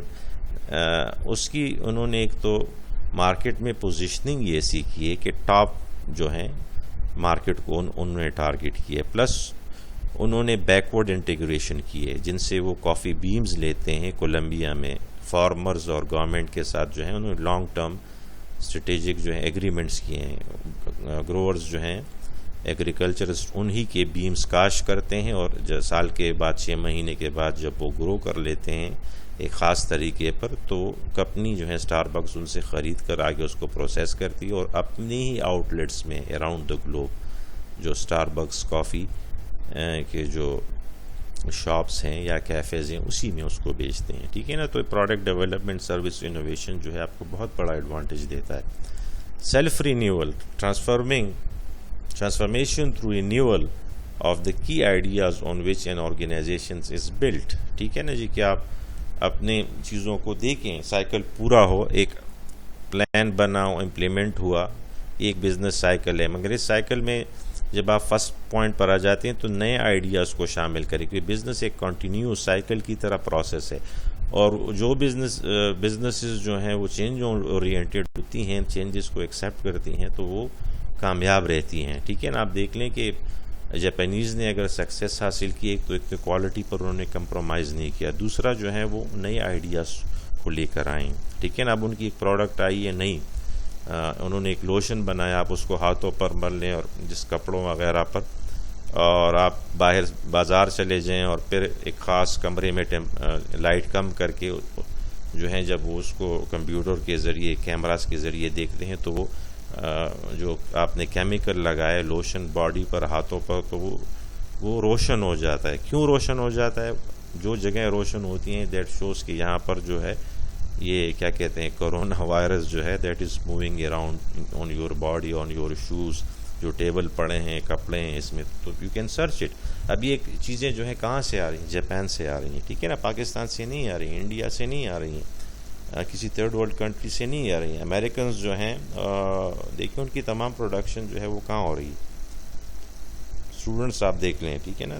اس کی انہوں نے ایک تو مارکیٹ میں پوزیشننگ ایسی کی ہے کہ ٹاپ جو ہیں مارکیٹ کو انہوں نے ٹارگٹ کیا ہے, پلس انہوں نے بیکورڈ انٹیگریشن کی ہے, جن سے وہ کافی بینز لیتے ہیں کولمبیا میں. فارمرز اور گورنمنٹ کے ساتھ جو ہیں انہوں نے لانگ ٹرم اسٹریٹجک جو ہیں ایگریمنٹس کیے ہیں. گروورز جو ہیں ایگریکلچرسٹ انہی کے بیمز کاشت کرتے ہیں, اور سال کے بعد 6 مہینے کے بعد جب وہ گرو کر لیتے ہیں ایک خاص طریقے پر, تو کمپنی جو ہے اسٹار بکس ان سے خرید کر آگے اس کو پروسیس کرتی ہے, اور اپنی ہی آؤٹ لیٹس میں اراؤنڈ دا گلوب جو اسٹار بکس کافی کے جو شاپس ہیں یا کیفیز ہیں اسی میں اس کو بیچتے ہیں, ٹھیک ہے نا. تو پروڈکٹ ڈیولپمنٹ سروس انوویشن جو ہے آپ کو بہت بڑا ایڈوانٹیج دیتا ہے. Self renewal, transformation through renewal of the key ideas on which an organization is built, ٹھیک ہے نا جی. کہ آپ اپنے چیزوں کو دیکھیں, سائیکل پورا ہو, ایک پلان بنا امپلیمنٹ ہوا، ایک بزنس سائیکل ہے، مگر اس سائیکل میں جب آپ فرسٹ پوائنٹ پر آ جاتے ہیں تو نئے آئیڈیاز کو شامل کریں، کیونکہ بزنس ایک کنٹینیوس سائیکل کی طرح پروسیس ہے، اور جو بزنسز جو ہیں وہ چینج اورینٹیڈ ہوتی ہیں، چینجز کو ایکسیپٹ کرتی ہیں تو وہ کامیاب رہتی ہیں. ٹھیک ہے نا. آپ دیکھ لیں کہ جاپانیز نے اگر سکسیس حاصل کی ایک تو ایک کوالٹی پر انہوں نے کمپرومائز نہیں کیا، دوسرا جو ہے وہ نئے آئیڈیاز کو لے کر آئیں. ٹھیک ہے نا. اب ان کی ایک پروڈکٹ آئی ہے نئی، انہوں نے ایک لوشن بنایا، آپ اس کو ہاتھوں پر مل لیں اور جس کپڑوں وغیرہ پر، اور آپ باہر بازار چلے جائیں اور پھر ایک خاص کمرے میں لائٹ کم کر کے جو ہیں جب وہ اس کو کمپیوٹر کے ذریعے کیمراز کے ذریعے دیکھتے ہیں تو وہ جو آپ نے کیمیکل لگایا لوشن باڈی پر ہاتھوں پر تو وہ روشن ہو جاتا ہے. کیوں روشن ہو جاتا ہے؟ جو جگہیں روشن ہوتی ہیں دیٹ شوز کہ یہاں پر جو ہے یہ کیا کہتے ہیں کرونا وائرس جو ہے that is moving around on your body on your shoes, جو ٹیبل پڑے ہیں کپڑے ہیں اس میں، تو یو کین سرچ اٹ. اب یہ چیزیں جو ہیں کہاں سے آ رہی ہیں؟ جاپان سے آ رہی ہیں. ٹھیک ہے نا. پاکستان سے نہیں آ رہی ہیں، انڈیا سے نہیں آ رہی ہیں، کسی تھرڈ ورلڈ کنٹری سے نہیں آ رہی ہیں. امریکنز جو ہیں دیکھیں ان کی تمام پروڈکشن جو ہے وہ کہاں ہو رہی ہے؟ اسٹوڈنٹس آپ دیکھ لیں. ٹھیک ہے نا.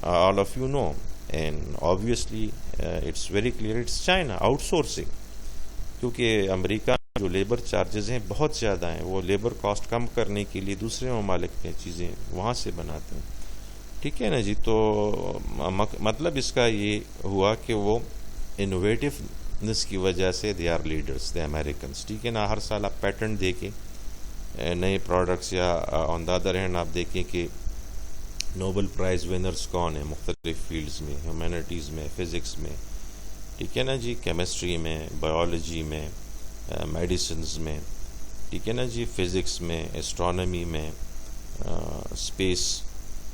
All of you know and obviously it's very clear it's China outsourcing, کیونکہ امریکہ میں جو لیبر چارجز ہیں بہت زیادہ ہیں، وہ لیبر کاسٹ کم کرنے کے لیے دوسرے ممالک میں چیزیں وہاں سے بناتے ہیں. ٹھیک ہے نا جی. تو مطلب اس کا یہ ہوا کہ وہ انوویٹونیس کی وجہ سے they are leaders they Americans. ٹھیک ہے نا. ہر سال آپ پیٹرن دیکھیں نئے پروڈکٹس، یا آن دا ادر ہینڈ آپ دیکھیں کہ نوبل پرائز ونرز کون ہیں مختلف فیلڈز میں، ہیومینٹیز میں، فزکس میں. ٹھیک ہے نا جی. کیمسٹری میں، بایولوجی میں، میڈیسنز میں. ٹھیک ہے نا جی. فزکس میں، اسٹرانومی میں، اسپیس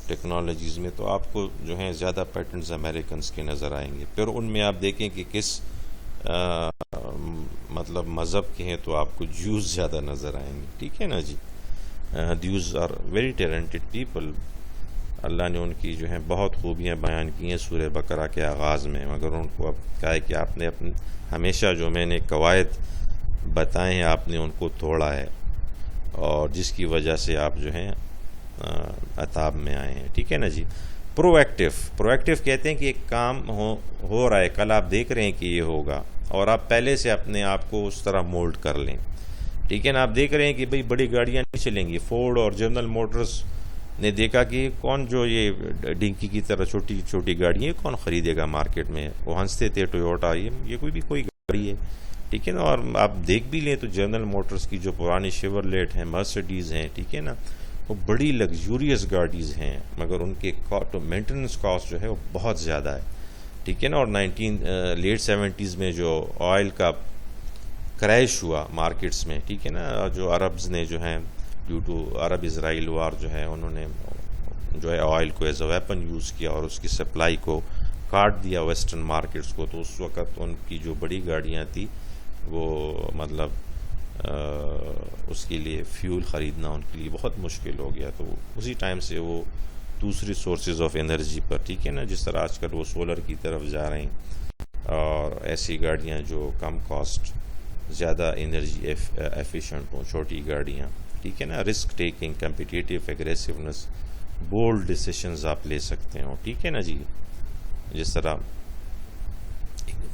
ٹیکنالوجیز میں. تو آپ کو جو ہیں زیادہ پیٹرنز امریکنز کے نظر آئیں گے. پھر ان میں آپ دیکھیں کہ کس مطلب مذہب کے ہیں تو آپ کو جوز زیادہ نظر آئیں گے. ٹھیک ہے نا جی. دیوز آر ویری ٹیلنٹڈ پیپل. اللہ نے ان کی جو ہیں بہت خوبیاں بیان کی ہیں سورہ بقرہ کے آغاز میں، مگر ان کو اب کہا ہے کہ آپ نے ہمیشہ جو میں نے قواعد بتائے ہیں آپ نے ان کو توڑا ہے، اور جس کی وجہ سے آپ جو ہیں عذاب میں آئے ہیں. ٹھیک ہے نا جی. پرویکٹیو کہتے ہیں کہ ایک کام ہو رہا ہے، کل آپ دیکھ رہے ہیں کہ یہ ہوگا، اور آپ پہلے سے اپنے آپ کو اس طرح مولڈ کر لیں. ٹھیک ہے نا. آپ دیکھ رہے ہیں کہ بھئی بڑی گاڑیاں نہیں چلیں گی. فورڈ اور جنرل موٹرز نے دیکھا کہ کون جو یہ ڈنکی کی طرح چھوٹی چھوٹی گاڑی ہے کون خریدے گا مارکیٹ میں. وہ ہنستے تھے ٹویوٹا، یہ کوئی گاڑی ہے. ٹھیک ہے نا. اور آپ دیکھ بھی لیں تو جنرل موٹرز کی جو پرانی شیورلیٹ ہیں، مرسڈیز ہیں، ٹھیک ہے نا، وہ بڑی لگزوریس گاڑیز ہیں، مگر ان کے مینٹیننس کاسٹ جو ہے وہ بہت زیادہ ہے. ٹھیک ہے نا. اور لیٹ 70s میں جو آئل کا کریش ہوا مارکیٹس میں، ٹھیک ہے نا، جو عربز نے جو ہیں ڈیو ٹو عرب اسرائیل وار جو ہے انہوں نے جو ہے آئل کو ایز اے ویپن یوز کیا اور اس کی سپلائی کو کاٹ دیا ویسٹرن مارکیٹس کو. تو اس وقت ان کی جو بڑی گاڑیاں تھیں وہ مطلب اس کے لیے فیول خریدنا ان کے لیے بہت مشکل ہو گیا. تو اسی ٹائم سے وہ دوسری سورسز آف انرجی پر، ٹھیک ہے نا، جس طرح آج کل وہ سولر کی طرف جا رہے ہیں، اور ایسی گاڑیاں جو کم کاسٹ زیادہ انرجی ایفیشینٹ ہوں، چھوٹی گاڑیاں. ٹھیک ہے نا. Risk taking, competitive aggressiveness, bold decisions آپ لے سکتے ہو. ٹھیک ہے نا جی. جس طرح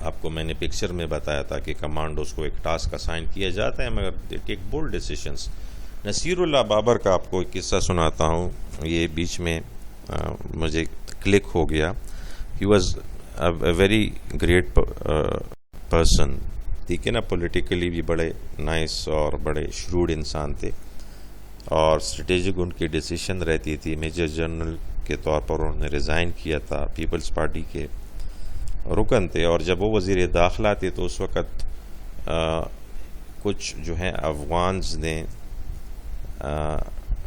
آپ کو میں نے پکچر میں بتایا تھا کہ کمانڈوز کو ایک ٹاسک اسائن کیا جاتا ہے مگر دے ٹیک بولڈ ڈیسیشنز. نصیر اللہ بابر کا آپ کو ایک قصہ سناتا ہوں، یہ بیچ میں مجھے کلک ہو گیا. He was a very great person. ٹھیک ہے نا. پولیٹیکلی بھی بڑے نائس اور بڑے شروڈ انسان تھے، اور اسٹریٹجک ان کی ڈیسیشن رہتی تھی. میجر جنرل کے طور پر انہوں نے ریزائن کیا تھا، پیپلز پارٹی کے رکن تھے، اور جب وہ وزیر داخلہ تھے تو اس وقت کچھ جو ہیں افغانز نے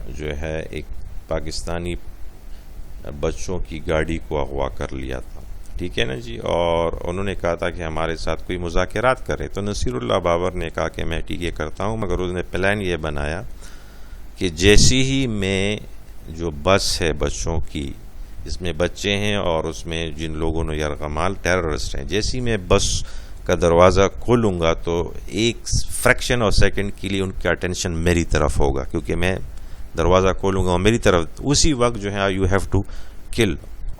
جو ہے ایک پاکستانی بچوں کی گاڑی کو اغوا کر لیا تھا. ٹھیک ہے نا جی. اور انہوں نے کہا تھا کہ ہمارے ساتھ کوئی مذاکرات کرے. تو نصیر اللہ بابر نے کہا کہ میں ٹھیک ہے کرتا ہوں، مگر اس نے پلان یہ بنایا کہ جیسی ہی میں جو بس ہے بچوں کی، اس میں بچے ہیں اور اس میں جن لوگوں نے یرغمال ٹیررسٹ ہیں، جیسی میں بس کا دروازہ کھولوں گا تو ایک فریکشن آف سیکنڈ کے لیے ان کا اٹینشن میری طرف ہوگا، کیونکہ میں دروازہ کھولوں گا اور میری طرف اسی وقت جو ہے you have to kill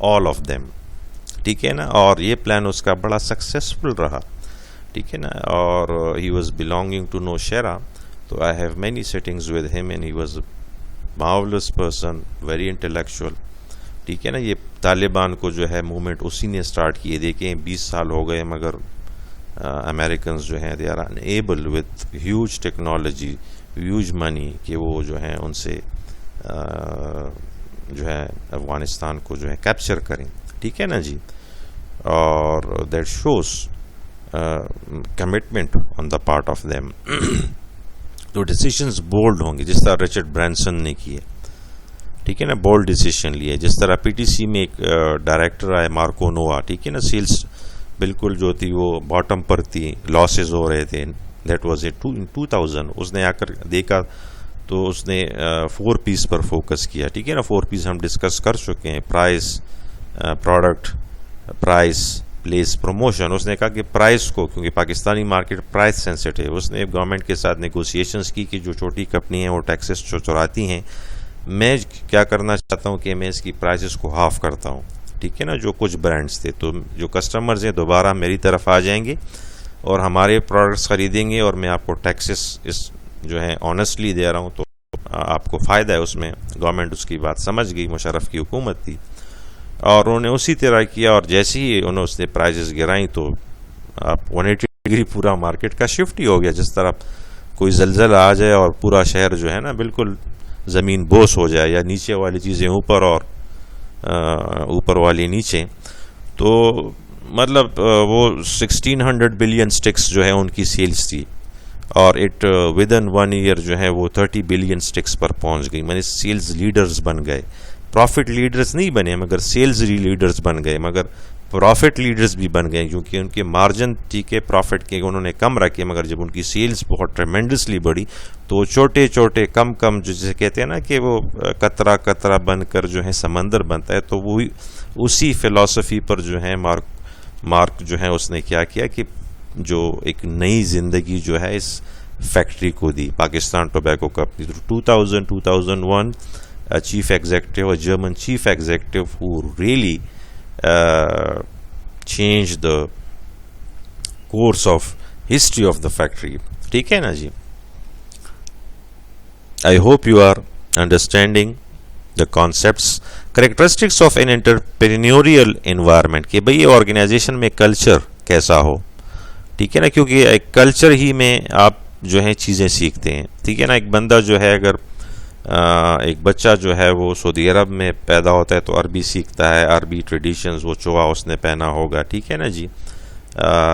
all of them, ٹھیک ہے نا. اور یہ پلان اس کا بڑا سکسیسفل رہا، ٹھیک ہے نا. اور he was belonging to Nowshera, تو I have many sittings with him and he was marvellous person, very intellectual, ٹھیک ہے نا. یہ طالبان کو جو ہے موومنٹ اسی نے اسٹارٹ کیے. دیکھیں 20 سال ہو گئے مگر امریکنز جو ہیں they are enabled with huge technology, huge money, کہ وہ جو ہیں ان سے جو ہے افغانستان کو جو ہے کیپچر کریں، ٹھیک ہے نا جی. اور that shows commitment on the part of them. تو ڈیسیشنز بولڈ ہوں گے جس طرح رچرڈ برینسن نے کیے، ٹھیک ہے نا. بولڈ ڈیسیشن لیے. جس طرح پی ٹی سی میں ایک ڈائریکٹر آئے مارکو نوا، ٹھیک ہے نا. سیلز بالکل جو تھی وہ باٹم پر تھی، لاسز ہو رہے تھے. That was in 2000. اس نے آ کر دیکھا تو اس نے 4 پیس پر فوکس کیا، ٹھیک ہے نا. 4 پیس ہم ڈسکس کر چکے ہیں: price, product, price, place, promotion. اس نے کہا کہ پرائز کو، کیونکہ پاکستانی مارکیٹ پرائز سینسٹیو، اس نے گورنمنٹ کے ساتھ نیگوسیشنز کی کہ جو چھوٹی کمپنی ہیں وہ ٹیکسز چراتی ہیں، میں کیا کرنا چاہتا ہوں کہ میں اس کی پرائزز کو ہاف کرتا ہوں، ٹھیک ہے نا. جو کچھ برانڈز تھے تو جو کسٹمرز ہیں دوبارہ میری طرف آ جائیں گے اور ہمارے پروڈکٹس خریدیں گے، اور میں آپ کو ٹیکسز اس جو ہے آنیسٹلی دے رہا ہوں، تو آپ کو فائدہ ہے اس میں. گورنمنٹ اس کی بات سمجھ گئی، مشرف کی حکومت تھی، اور انہوں نے اسی طرح کیا. اور جیسے ہی اس نے پرائزز گرائیں تو آپ 180 ڈگری پورا مارکیٹ کا شفٹ ہی ہو گیا. جس طرح کوئی زلزلہ آ جائے اور پورا شہر جو ہے نا بالکل زمین بوس ہو جائے، یا نیچے والی چیزیں اوپر اور اوپر والی نیچے. تو مطلب وہ 1600 بلین سٹکس جو ہے ان کی سیلز تھی، اور اٹ ود ان 1 ایئر جو ہے وہ 30 بلین سٹکس پر پہنچ گئی. میں سیلز لیڈرز بن گئے. پروفٹ لیڈرز نہیں بنے مگر سیلز لیڈرز بن گئے، مگر پروفٹ لیڈرز بھی بن گئے، کیونکہ ان کے مارجن ٹھیک ہے پروفٹ کے انہوں نے کم رکھے، مگر جب ان کی سیلز بہت ٹریمنڈسلی بڑھی تو چھوٹے چھوٹے کم جسے کہتے ہیں نا کہ وہ قطرہ قطرہ بن کر جو ہے سمندر بنتا ہے. تو وہی اسی فلسفی پر جو ہے مارک جو ہے اس نے کیا کہ جو ایک نئی زندگی جو ہے اس فیکٹری کو دی، Pakistan tobacco company. 2001 chief executive, German chief executive who really changed the course of history of the factory. ٹھیک ہے نا جی. I hope you are understanding the concepts. Characteristics of an entrepreneurial environment، کہ بھئی یہ آرگنائزیشن میں کلچر کیسا ہو، ٹھیک ہے نا. کیونکہ ایک کلچر ہی میں آپ جو ہے چیزیں سیکھتے ہیں، ٹھیک ہے نا. ایک بندہ جو ہے اگر ایک بچہ جو ہے وہ سعودی عرب میں پیدا ہوتا ہے تو عربی سیکھتا ہے، عربی ٹریڈیشنز، وہ چوہا اس نے پہنا ہوگا، ٹھیک ہے نا جی.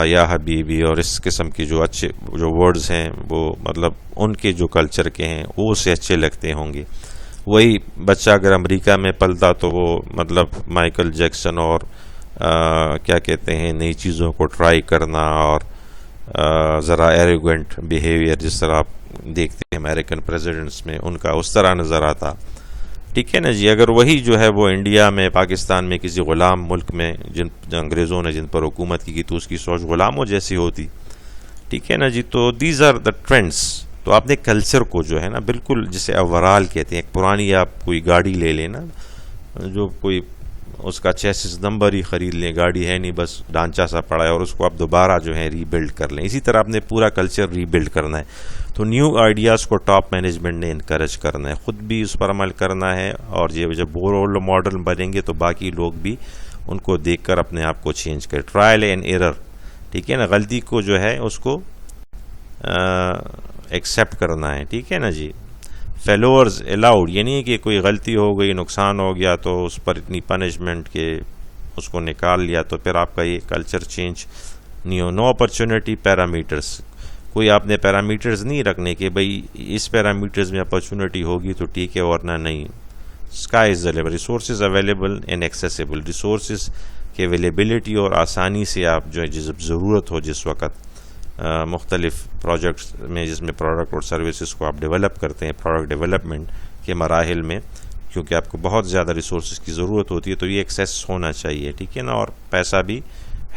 یا حبیبی اور اس قسم کی جو اچھے جو ورڈز ہیں وہ مطلب ان کے جو کلچر کے ہیں وہ اسے اچھے لگتے ہوں گے. وہی بچہ اگر امریکہ میں پلتا تو وہ مطلب مائیکل جیکسن اور کیا کہتے ہیں نئی چیزوں کو ٹرائی کرنا اور ذرا ایروگنٹ بیہیویئر جس طرح آپ دیکھتے ہیں امریکن پریزیڈنٹس میں ان کا اس طرح نظر آتا، ٹھیک ہے نا جی. اگر وہی جو ہے وہ انڈیا میں، پاکستان میں کسی غلام ملک میں جن انگریزوں نے جن پر حکومت کی تو اس کی سوچ غلاموں جیسی ہوتی، ٹھیک ہے نا جی. تو دیز آر دا ٹرینڈس. تو آپ نے کلچر کو جو ہے نا بالکل جسے اوورال کہتے ہیں، ایک پرانی آپ کوئی گاڑی لے لیں نا، جو کوئی اس کا چیسس نمبر ہی خرید لیں، گاڑی ہے نہیں بس ڈھانچہ سا پڑا ہے، اور اس کو آپ دوبارہ جو ہے ری بلڈ کر لیں. اسی طرح آپ نے پورا کلچر ری بلڈ کرنا ہے. تو نیو آئیڈیاز کو ٹاپ مینجمنٹ نے انکریج کرنا ہے، خود بھی اس پر عمل کرنا ہے، اور یہ جب رول ماڈل بنیں گے تو باقی لوگ بھی ان کو دیکھ کر اپنے آپ کو چینج کریں. ٹرائل اینڈ ایرر، ٹھیک ہے نا. غلطی کو جو ہے اس کو ایکسیپٹ کرنا ہے، ٹھیک ہے نا جی. فیلورز الاؤڈ، یہ نہیں کہ کوئی غلطی ہو گئی، نقصان ہو گیا تو اس پر اتنی پنشمنٹ کہ اس کو نکال لیا تو پھر آپ کا یہ کلچر چینج نہیں ہو. نو اپرچونٹی پیرامیٹرز، کوئی آپ نے پیرامیٹرز نہیں رکھنے کہ بھئی اس پیرامیٹرز میں اپرچونٹی ہوگی تو ٹھیک ہے ورنہ نہیں. Sky is the level, resources available and accessible. Resources کی اویلیبلٹی اور آسانی سے آپ جو ہے جب ضرورت ہو جس وقت مختلف پروجیکٹس میں جس میں پروڈکٹ اور سروسز کو آپ ڈیولپ کرتے ہیں، پروڈکٹ ڈیولپمنٹ کے مراحل میں، کیونکہ آپ کو بہت زیادہ ریسورسز کی ضرورت ہوتی ہے تو یہ ایکسیس ہونا چاہیے، ٹھیک ہے نا. اور پیسہ بھی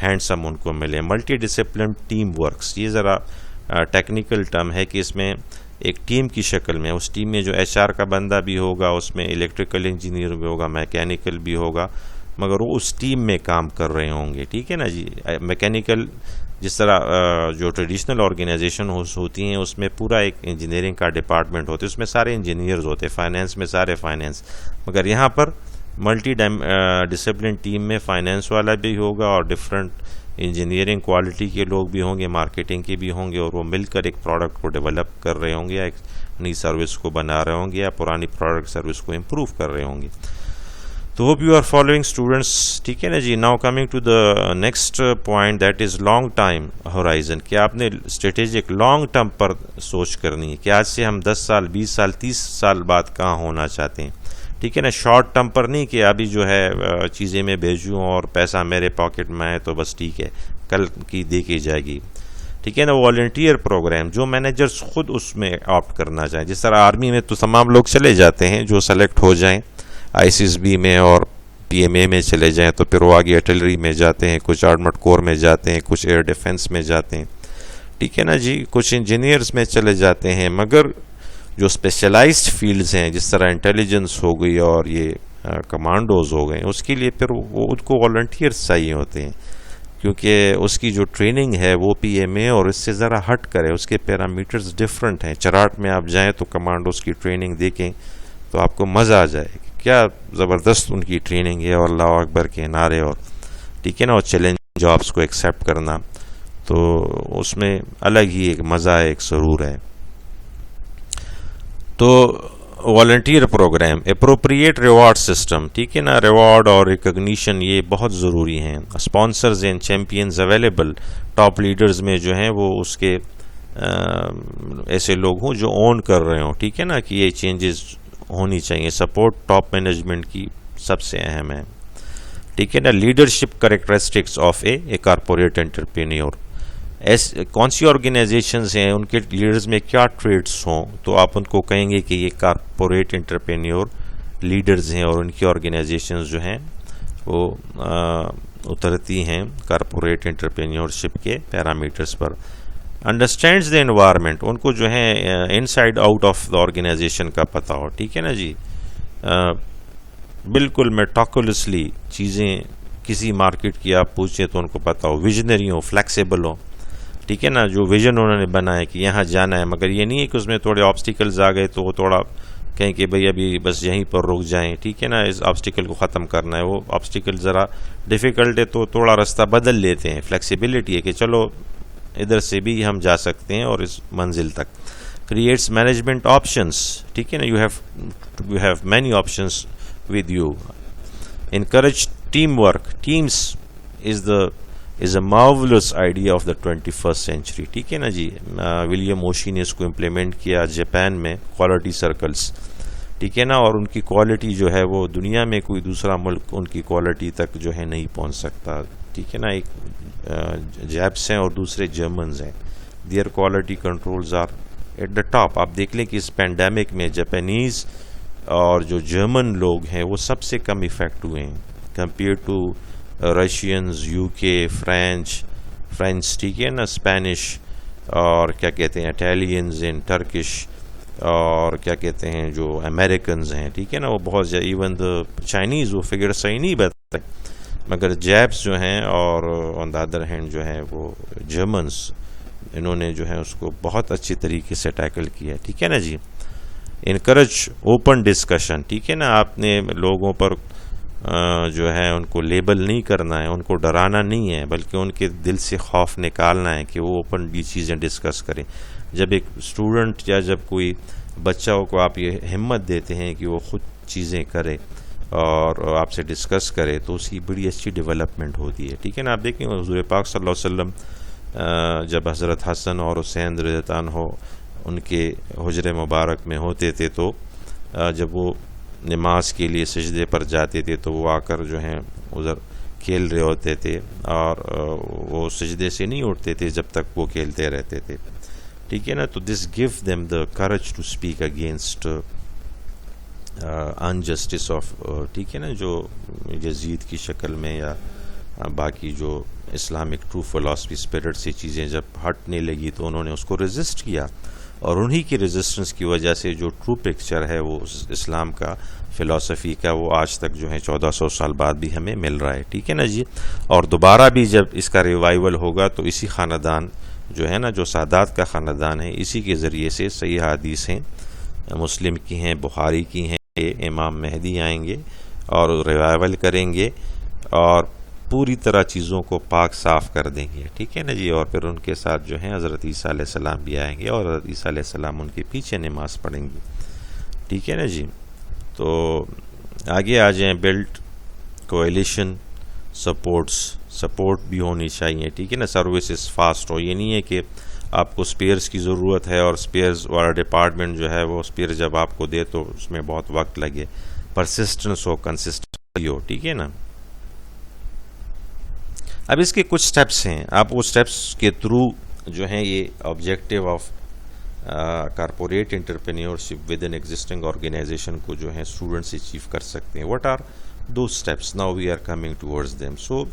ہینڈسم ان کو ملے. ملٹی ڈسپلن ٹیم ورکس, یہ ذرا ٹیکنیکل ٹرم ہے کہ اس میں ایک ٹیم کی شکل میں, اس ٹیم میں جو ایچ آر کا بندہ بھی ہوگا, اس میں الیکٹریکل انجینئر بھی ہوگا, میکینیکل بھی ہوگا, مگر وہ اس ٹیم میں کام کر رہے ہوں گے. ٹھیک ہے نا جی. میکینیکل جس طرح جو ٹریڈیشنل آرگنائزیشن ہوتی ہیں اس میں پورا ایک انجینئرنگ کا ڈپارٹمنٹ ہوتا ہے, اس میں سارے انجینئرز ہوتے ہیں, فائنینس میں سارے فائنینس, مگر یہاں پر ملٹی ڈسپلن ٹیم میں فائنینس والا بھی ہوگا اور ڈفرینٹ انجینئرنگ کوالٹی کے لوگ بھی ہوں گے, مارکیٹنگ کے بھی ہوں گے, اور وہ مل کر ایک پروڈکٹ کو ڈیولپ کر رہے ہوں گے, یا ایک نئی سروس کو بنا رہے ہوں گے, یا پرانی پروڈکٹ سروس کو امپروو کر رہے ہوں گے. تو hope you are following students. ٹھیک ہے نا جی. Now coming to the next point, that is long time horizon. کہ آپ نے اسٹریٹجک لانگ ٹرم پر سوچ کرنی ہے کہ آج سے ہم 10 سال 20 سال 30 سال بعد کہاں ہونا چاہتے ہیں. ٹھیک ہے نا. شارٹ ٹرم پر نہیں کہ ابھی جو ہے چیزیں میں بھیجوں اور پیسہ میرے پاکٹ میں ہے تو بس ٹھیک ہے, کل کی دیکھی جائے گی. ٹھیک ہے نا. والنٹیئر پروگرام جو مینیجرز خود اس میں آپٹ کرنا چاہیں, جس طرح آرمی میں تو تمام لوگ چلے جاتے ہیں جو سلیکٹ ہو جائیں, آئی سی ایس بی میں اور پی ایم اے میں چلے جائیں تو پھر وہ آگے آرٹلری میں جاتے ہیں, کچھ آرمڈ کور میں جاتے ہیں, کچھ ایئر ڈیفنس میں جاتے ہیں. ٹھیک ہے نا جی. کچھ انجینئرز میں چلے جاتے ہیں, مگر جو اسپیشلائزڈ فیلڈز ہیں جس طرح انٹیلیجنس ہو گئی اور یہ کمانڈوز ہو گئے, اس کے لیے پھر وہ ان کو والنٹیئرز چاہیے ہوتے ہیں, کیونکہ اس کی جو ٹریننگ ہے وہ پی ایم اے اور اس سے ذرا ہٹ کرے, اس کے پیرامیٹرز ڈفرینٹ ہیں. چراٹ میں آپ جائیں تو کمانڈوز کی ٹریننگ دیکھیں تو آپ کو مزہ آ جائے گا, کیا زبردست ان کی ٹریننگ ہے, اور اللہ اکبر کے نعرے, اور ٹھیک ہے نا, اور چیلنج جابس کو ایکسیپٹ کرنا, تو اس میں الگ ہی ایک مزہ ہے, ایک سرور ہے. تو volunteer program, appropriate reward system. ٹھیک ہے نا. ریوارڈ اور ریکگنیشن یہ بہت ضروری ہیں. Sponsors and champions available. Top leaders میں جو ہیں وہ اس کے ایسے لوگ ہوں جو اون کر رہے ہوں. ٹھیک ہے نا, کہ یہ چینجز ہونی چاہیے. سپورٹ ٹاپ مینجمنٹ کی سب سے اہم ہے. ٹھیک ہے نا. Leadership characteristics of a corporate entrepreneur. کون سی آرگنائزیشنز ہیں, ان کے لیڈرز میں کیا ٹریٹس ہوں, تو آپ ان کو کہیں گے کہ یہ کارپوریٹ انٹرپرینیور لیڈرز ہیں, اور ان کی آرگنائزیشنز جو ہیں وہ اترتی ہیں کارپوریٹ انٹرپرینیورشپ کے پیرامیٹرز پر. Understands the environment. ان کو جو ہے inside out of the organization کا پتہ ہو. ٹھیک ہے نا جی. بالکل میٹاکولسلی چیزیں کسی مارکیٹ کی آپ پوچھیں تو ان کو پتہ ہو. ویژنری ہو, فلیکسیبل ہو. ٹھیک ہے نا. جو ویژن انہوں نے بنایا کہ یہاں جانا ہے, مگر یہ نہیں ہے کہ اس میں تھوڑے آبسٹیکلز آ گئے تو وہ تھوڑا کہیں کہ بھئی ابھی بس یہیں پر رک جائیں. ٹھیک ہے نا. اس آبسٹیکل کو ختم کرنا ہے, وہ آبسٹیکل ذرا ڈیفیکلٹ ہے تو تھوڑا رستہ بدل لیتے ہیں. فلیکسیبلٹی ہے کہ چلو ادھر سے بھی ہم جا سکتے ہیں اور اس منزل تک. Creates management options. ٹھیک ہے نا. You have many options with you. Encourage team work. Teams is a marvels idea of the 21st century. ٹھیک ہے نا جی. ولیم اوشی نے اس کو امپلیمنٹ کیا جاپان میں, کوالٹی سرکلز. ٹھیک ہے نا. اور ان کی کوالٹی جو ہے وہ دنیا میں کوئی دوسرا ملک ان کی کوالٹی تک جو ہے نہیں پہنچ سکتا. ٹھیک ہے نا. ایک جیپس ہیں اور دوسرے جرمنز ہیں. Their quality controls are at the top. آپ دیکھ لیں کہ اس پینڈیمک میں جاپانیز اور جو جرمن لوگ ہیں وہ سب سے کم افیکٹ ہوئے ہیں کمپیئر ٹو رشینز, یو کے, فرینچ. ٹھیک ہے نا. اسپینش اور کیا کہتے ہیں اٹیلینز اینڈ ٹرکش, اور کیا کہتے ہیں جو امریکنز ہیں. ٹھیک ہے نا. وہ بہت زیادہ, ایون دا چائنیز وہ فگر صحیح نہیں بتاتے, مگر جیپس جو ہیں اور آن دا ادر ہینڈ جو ہیں وہ جرمنز, انہوں نے جو ہے اس کو بہت اچھی طریقے سے ٹیکل کیا. ٹھیک ہے نا جی. Encourage open discussion. ٹھیک ہے نا. آپ نے لوگوں پر جو ہے ان کو لیبل نہیں کرنا ہے, ان کو ڈرانا نہیں ہے, بلکہ ان کے دل سے خوف نکالنا ہے کہ وہ اوپنلی چیزیں ڈسکس کریں. جب ایک اسٹوڈنٹ یا جب کوئی بچہ کو آپ یہ ہمت دیتے ہیں کہ وہ خود چیزیں کرے اور آپ سے ڈسکس کرے, تو اس کی بڑی اچھی ڈیولپمنٹ ہوتی ہے. ٹھیک ہے نا. آپ دیکھیں حضور پاک صلی اللہ علیہ وسلم جب حضرت حسن اور حسین رضی اللہ عنہ ان کے حجر مبارک میں ہوتے تھے, تو جب وہ نماز کے لیے سجدے پر جاتے تھے تو وہ آ کر جو ہیں ادھر کھیل رہے ہوتے تھے, اور وہ سجدے سے نہیں اٹھتے تھے جب تک وہ کھیلتے رہتے تھے. ٹھیک ہے نا. تو this give them the courage to speak against injustice of. ٹھیک ہے نا. جو یزید کی شکل میں یا باقی جو اسلامک ٹرو فلاسفی اسپرٹ سے چیزیں جب ہٹنے لگی تو انہوں نے اس کو ریزسٹ کیا، اور انہی کی ریزسٹنس کی وجہ سے جو ٹرو پکچر ہے وہ اسلام کا فلاسفی کا وہ آج تک جو ہے 1400 سال بعد بھی ہمیں مل رہا ہے. ٹھیک ہے نا جی. اور دوبارہ بھی جب اس کا ریوائول ہوگا تو اسی خاندان جو ہے نا، جو سادات کا خاندان ہے، اسی کے ذریعے سے صحیح حدیث ہیں، مسلم کی ہیں، بخاری کی ہیں، امام مہدی آئیں گے اور ریوائول کریں گے اور پوری طرح چیزوں کو پاک صاف کر دیں گے. ٹھیک ہے نا جی. اور پھر ان کے ساتھ جو ہیں حضرت عیسیٰ علیہ السلام بھی آئیں گے اور حضرت عیسیٰ علیہ السلام ان کے پیچھے نماز پڑھیں گے. ٹھیک ہے نا جی. تو آگے آ جائیں. بلٹ کولیشن سپورٹ بھی ہونی چاہیے. ٹھیک ہے نا. سروسز فاسٹ ہو. یہ نہیں ہے کہ آپ کو سپیئرز کی ضرورت ہے اور سپیئرز والا ڈپارٹمنٹ جو ہے وہ سپیئر جب آپ کو دے تو اس میں بہت وقت لگے. پرسسٹنس ہو، کنسسٹنسی ہو. ٹھیک ہے نا. اب اس کے کچھ سٹیپس ہیں. آپ وہ سٹیپس کے تھرو جو ہیں یہ objective of corporate entrepreneurship within existing organization کو جو ہے اسٹوڈنٹس اچیو کر سکتے ہیں. What are those steps? Now we are coming towards them. So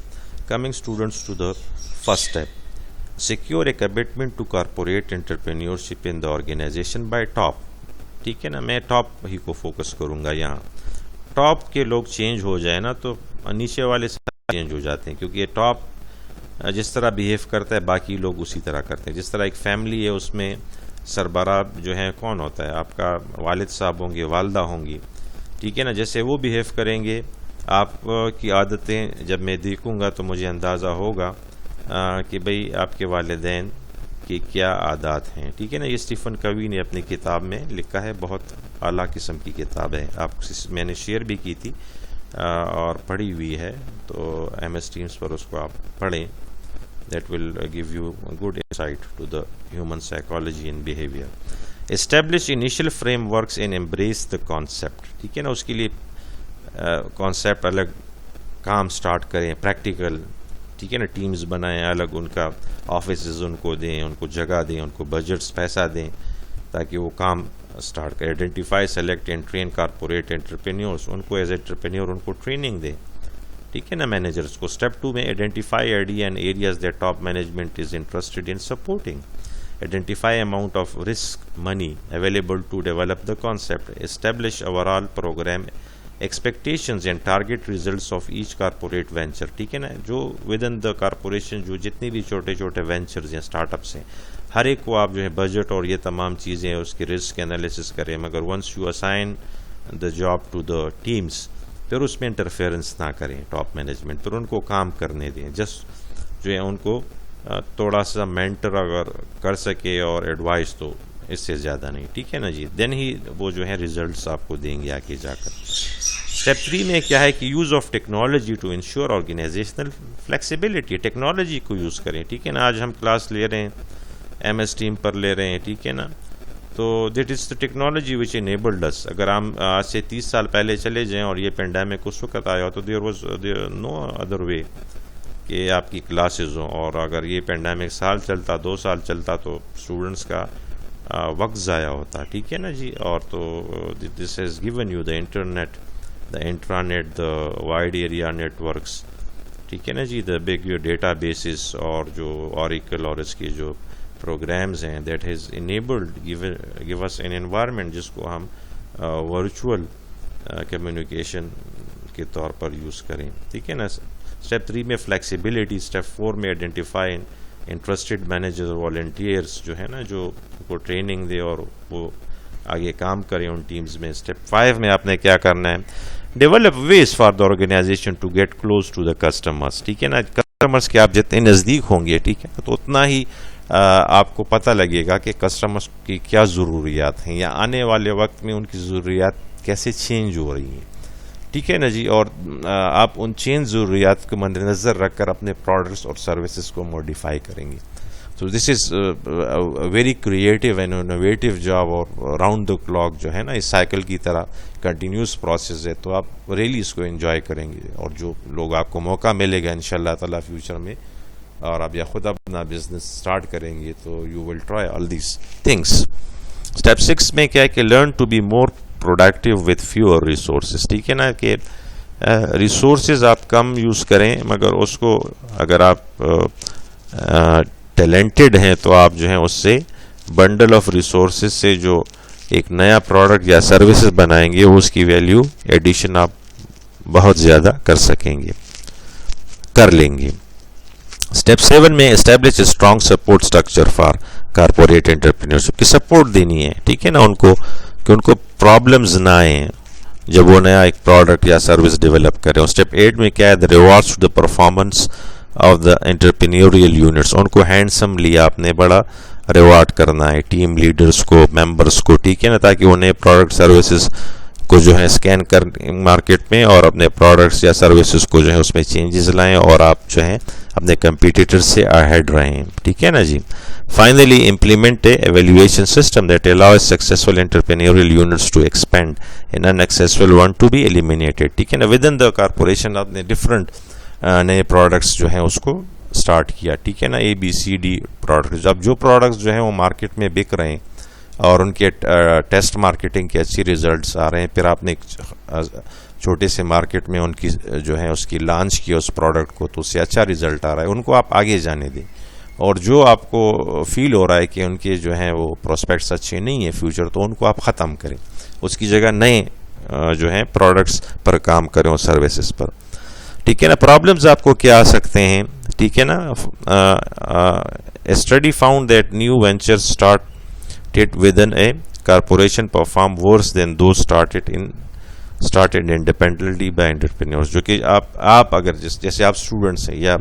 coming students to the first step. Secure a commitment to corporate entrepreneurship in the organization by top. ٹھیک ہے نا. میں ٹاپ ہی کو فوکس کروں گا یہاں. ٹاپ کے لوگ چینج ہو جائے نا تو نیچے والے چینج ہو جاتے ہیں، کیونکہ یہ ٹاپ جس طرح بیہیو کرتا ہے باقی لوگ اسی طرح کرتے ہیں. جس طرح ایک فیملی ہے اس میں سربراہ جو ہے کون ہوتا ہے؟ آپ کا والد صاحب ہوں گے، والدہ ہوں گی. ٹھیک ہے نا. جیسے وہ بیہیو کریں گے، آپ کی عادتیں جب میں دیکھوں گا تو مجھے اندازہ ہوگا کہ بھئی آپ کے والدین کی کیا عادات ہیں. ٹھیک ہے نا. یہ اسٹیفن کوی نے اپنی کتاب میں لکھا ہے. بہت اعلیٰ قسم کی کتاب ہے. میں نے شیئر بھی کی تھی اور پڑھی ہوئی ہے. تو ایم ایس ٹیمز پر اس کو آپ پڑھیں. That will give you good insight to the human psychology and behaviour. Establish initial frameworks and embrace the concept. ٹھیک ہے نا. اس کے لیے کانسیپٹ الگ کام سٹارٹ کریں، پریکٹیکل. ٹھیک ہے نا. ٹیمز بنائیں الگ، ان کا آفیسز ان کو دیں، ان کو جگہ دیں، ان کو بجٹس پیسہ دیں تاکہ وہ کام سٹارٹ کریں. Identify select and train corporate entrepreneurs. ان کو ایز انٹرپرینیور ان کو ٹریننگ دیں. ٹھیک ہے نا. مینیجرس کو. اسٹیپ 2 میں identify idea and areas that top management is interested in supporting. Identify amount of risk money available to develop the concept. Establish overall program expectations and target results of each corporate venture. ٹھیک ہے نا. جو ود ان دا کارپوریشن جو جتنی بھی چھوٹے چھوٹے وینچرز ہیں، اسٹارٹ اپس ہیں، ہر ایک کو آپ جو ہے بجٹ اور یہ تمام چیزیں اس کے رسک انالیسس کریں. مگر once you assign the job to the teams پھر اس میں انٹرفیئرنس نہ کریں ٹاپ مینجمنٹ. پھر ان کو کام کرنے دیں. جسٹ جو ہے ان کو تھوڑا سا مینٹر اگر کر سکے اور ایڈوائس تو اس سے زیادہ نہیں. ٹھیک ہے نا جی. دین ہی وہ جو ہے ریزلٹس آپ کو دیں گے آگے جا کر. اسٹیپ 3 میں کیا ہے کہ use of technology to ensure organizational flexibility. Technology کو یوز کریں. ٹھیک ہے نا. آج ہم کلاس لے رہے ہیں، ایم ایس ٹیم پر لے رہے ہیں. ٹھیک ہے نا. تو that is the technology which enabled us. اگر ہم آج سے 30 سال پہلے چلے جائیں اور یہ پینڈیمک اس وقت آیا تو there was no other way کہ آپ کی کلاسز ہوں. اور اگر یہ پینڈیمک سال چلتا، 2 سال چلتا تو اسٹوڈنٹس کا وقت ضائع ہوتا. ٹھیک ہے نا جی. اور تو this has given you the internet, the intranet, the wide area networks. ٹھیک ہے نا جی. دا بگ ڈیٹا بیسز اور جو اوریکل اور اس کے جو پروگرامز ہیں that has enabled give us an environment جس کو ہم ورچوئل کمیونیکیشن کے طور پر یوز کریں. ٹھیک ہے نا. اسٹیپ 3 میں فلیکسیبلٹی. اسٹیپ 4 میں آئیڈینٹیفائی انٹرسٹڈ مینیجر والنٹیئرس جو ہے نا جو ان کو ٹریننگ دے اور وہ آگے کام کریں ان ٹیمز میں. اسٹیپ 5 میں آپ نے کیا کرنا ہے؟ Develop ways for the organization to get close to the customers. ٹھیک ہے نا. کسٹمرس کے آپ جتنے نزدیک ہوں گے ٹھیک ہے تو اتنا ہی آپ کو پتہ لگے گا کہ کسٹمرس کی کیا ضروریات ہیں یا آنے والے وقت میں ان کی ضروریات کیسے چینج ہو رہی ہیں. ٹھیک ہے نا جی. اور آپ ان چینج ضروریات کو مد نظر رکھ کر اپنے پروڈکٹس اور سروسز کو موڈیفائی کریں گے. تو this is very creative and innovative job. اور راؤنڈ دا کلاک جو ہے نا اس سائیکل کی طرح کنٹینیوس پروسیس ہے. تو آپ ریلی اس کو انجوائے کریں گے. اور جو لوگ آپ کو موقع ملے گا انشاءاللہ تعالیٰ فیوچر میں اور آپ یا خود اپنا بزنس سٹارٹ کریں گے تو you will try all these things. Step 6 میں کیا ہے کہ learn to be more productive with fewer resources. ٹھیک ہے نا. کہ ریسورسز آپ کم یوز کریں، مگر اس کو اگر آپ ٹیلنٹڈ ہیں تو آپ جو ہیں اس سے بنڈل آف ریسورسز سے جو ایک نیا پروڈکٹ یا سروسز بنائیں گے اس کی ویلیو ایڈیشن آپ بہت زیادہ کر لیں گے. اسٹیپ 7 میں establish a strong support structure for corporate entrepreneurship کی سپورٹ دینی ہے، ٹھیک ہے نا، ان کو کہ ان کو پرابلمز نہ آئیں جب وہ نیا ایک پروڈکٹ یا سروس ڈیولپ کریں. اسٹیپ 8 میں کیا ہے، the rewards to the performance of the entrepreneurial units, ان کو ہینڈسملی آپ نے بڑا ریوارڈ کرنا ہے، ٹیم لیڈرز کو، ممبرس کو، ٹھیک ہے نا، تاکہ وہ نئے پروڈکٹ سروسز کو جو ہے اسکین کر مارکیٹ میں اور اپنے پروڈکٹس یا سروسز کو جو ہے اس میں چینجز لائیں اور آپ جو ہے اپنے کمپیٹیٹر سے اہیڈ رہیں، ٹھیک ہے نا جی. Finally implement a evaluation system that allows successful entrepreneurial units to expand and unsuccessful one to be eliminated, ٹھیک ہے نا. ود ان دا کارپوریشن آپ نے ڈفرنٹ نئے پروڈکٹس جو ہیں اس کو اسٹارٹ کیا، ٹھیک ہے نا، ABCD پروڈکٹس. اب جو پروڈکٹس جو ہیں وہ مارکیٹ میں بک رہے ہیں اور ان کے ٹیسٹ مارکیٹنگ کے اچھی ریزلٹس آ رہے ہیں، پھر آپ نے چھوٹے سے مارکیٹ میں ان کی جو ہے اس کی لانچ کیا اس پروڈکٹ کو، تو اس سے اچھا ریزلٹ آ رہا ہے، ان کو آپ آگے جانے دیں. اور جو آپ کو فیل ہو رہا ہے کہ ان کے جو ہیں وہ پروسپیکٹس اچھے نہیں ہیں فیوچر، تو ان کو آپ ختم کریں، اس کی جگہ نئے جو ہیں پروڈکٹس پر کام کریں اور سروسز پر، ٹھیک ہے نا. پرابلمز آپ کو کیا آ سکتے ہیں، ٹھیک ہے نا. Study found that new venture started within a corporation perform worse than those started independently by entrepreneurs. جو کہ آپ اگر جیسے آپ اسٹوڈنٹس ہیں یا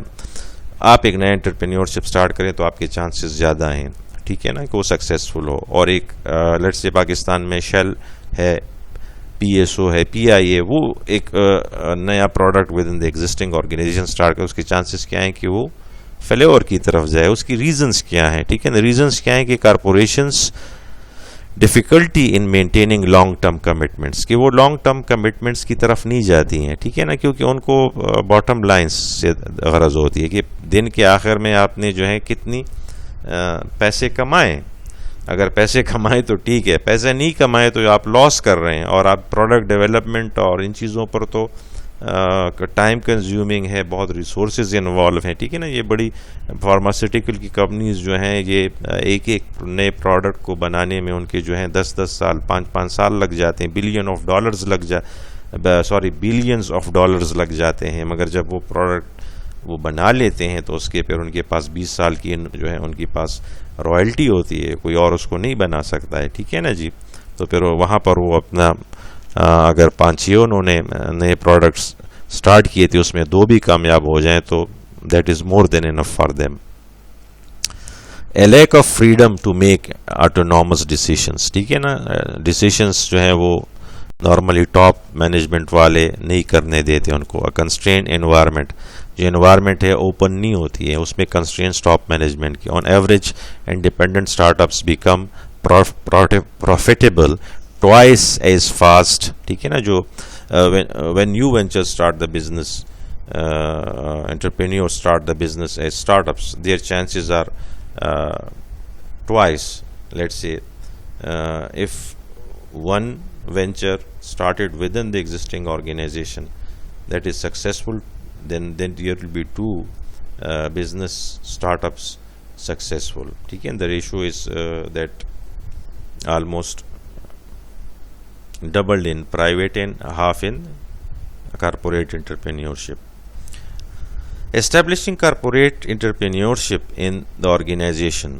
آپ ایک نیا انٹرپرینیورشپ اسٹارٹ کریں تو آپ کے چانسز زیادہ ہیں، ٹھیک ہے نا، کہ وہ سکسیزفل ہو. اور ایک لیٹس سے پاکستان میں شیل ہے، PSO ہے، PIA، وہ ایک نیا product within the existing organization start کرے، اس کے چانسز کیا ہیں کہ وہ فیلیور کی طرف جائے. اس کی ریزنز کیا ہیں، ٹھیک ہے نا. ریزنز کیا ہیں کہ corporations difficulty in maintaining long term commitments, کہ وہ لانگ ٹرم کمٹمنٹس کی طرف نہیں جاتی ہیں، ٹھیک ہے نا، کیونکہ ان کو باٹم لائنس سے غرض ہوتی ہے کہ دن کے آخر میں آپ نے جو ہے کتنی پیسے کمائیں. اگر پیسے کمائیں تو ٹھیک ہے، پیسے نہیں کمائے تو آپ لاس کر رہے ہیں، اور آپ پروڈکٹ ڈیولپمنٹ اور ان چیزوں پر تو ٹائم کنزیومنگ ہے، بہت ریسورسز انوالو ہیں، ٹھیک ہے نا. یہ بڑی فارماسیوٹیکل کی کمپنیز جو ہیں یہ ایک نئے پروڈکٹ کو بنانے میں ان کے جو ہیں 10 سال 5 سال لگ جاتے ہیں، بلینز آف ڈالرز لگ جاتے ہیں. مگر جب وہ پروڈکٹ وہ بنا لیتے ہیں تو اس کے پھر ان کے پاس 20 سال کی جو ہے ان کے پاس رائلٹی ہوتی ہے، کوئی اور اس کو نہیں بنا سکتا ہے، ٹھیک ہے نا جی. تو پھر وہاں پر وہ اپنا اگر 5-6 انہوں نے نئے پروڈکٹس سٹارٹ کیے تھے، اس میں 2 بھی کامیاب ہو جائیں تو that is more than enough for them. A lack of freedom to make autonomous decisions, ٹھیک ہے نا. ڈیسیشنس جو ہیں وہ نارملی ٹاپ مینجمنٹ والے نہیں کرنے دیتے ان کو. کنسٹرین انوائرمنٹ، جو انوائرمنٹ ہے اوپن نہیں ہوتی ہے، اس میں کنسٹرینس ٹاپ مینجمنٹ کی. On average independent start ups become profitable twice as fast، ٹھیک ہے نا. جو when new ventures start the business, entrepreneurs start the business as startups, their chances are twice. Let's say if one venture started within the existing organization that is successful, then there will be 2 business startups successful, ٹھیک ہے. The ratio is that almost doubled in private and half in corporate entrepreneurship. Establishing corporate entrepreneurship in the organization،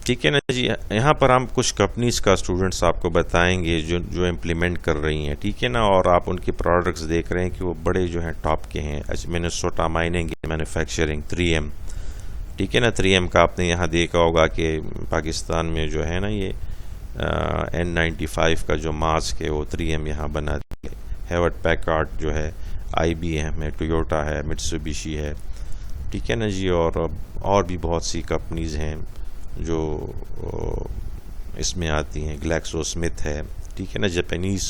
ٹھیک ہے نا جی. یہاں پر ہم کچھ کمپنیز کا اسٹوڈنٹس آپ کو بتائیں گے جو امپلیمنٹ کر رہی ہیں، ٹھیک ہے نا. اور آپ ان کے پروڈکٹس دیکھ رہے ہیں کہ وہ بڑے جو ہیں ٹاپ کے ہیں. منیسوٹا مائننگ مینوفیکچرنگ، 3M، ٹھیک ہے نا. 3M کا آپ نے یہاں دیکھا ہوگا کہ پاکستان میں جو ہے نا یہ N95 کا جو ماسک ہے وہ 3M یہاں بناتی ہے. ہیوٹ پیکارڈ جو ہے IBM ہے، ٹویوٹا ہے، مٹسوبیشی ہے، ٹھیک ہے نا جی. اور بھی بہت سی کمپنیز ہیں جو اس میں آتی ہیں. گلیکسو اسمتھ ہے، ٹھیک ہے نا. جاپانیز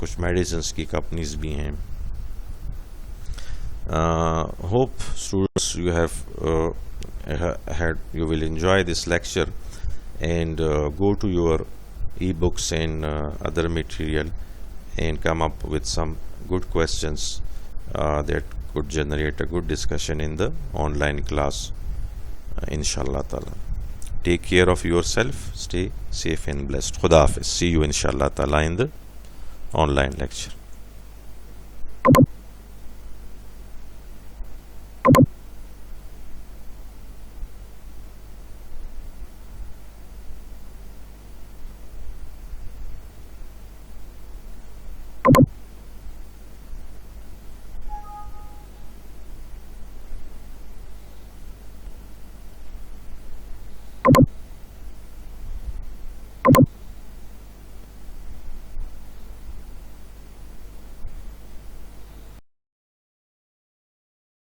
کچھ میڈیسنس کی کمپنیز بھی ہیں. Hope students you will enjoy this lecture and go to your e-books and other material and come up with some good questions that could generate a good discussion in the online class, inshallah ta'ala. Take care of yourself, stay safe and blessed. Khuda Hafiz. See you inshallah ta'ala in the online lecture.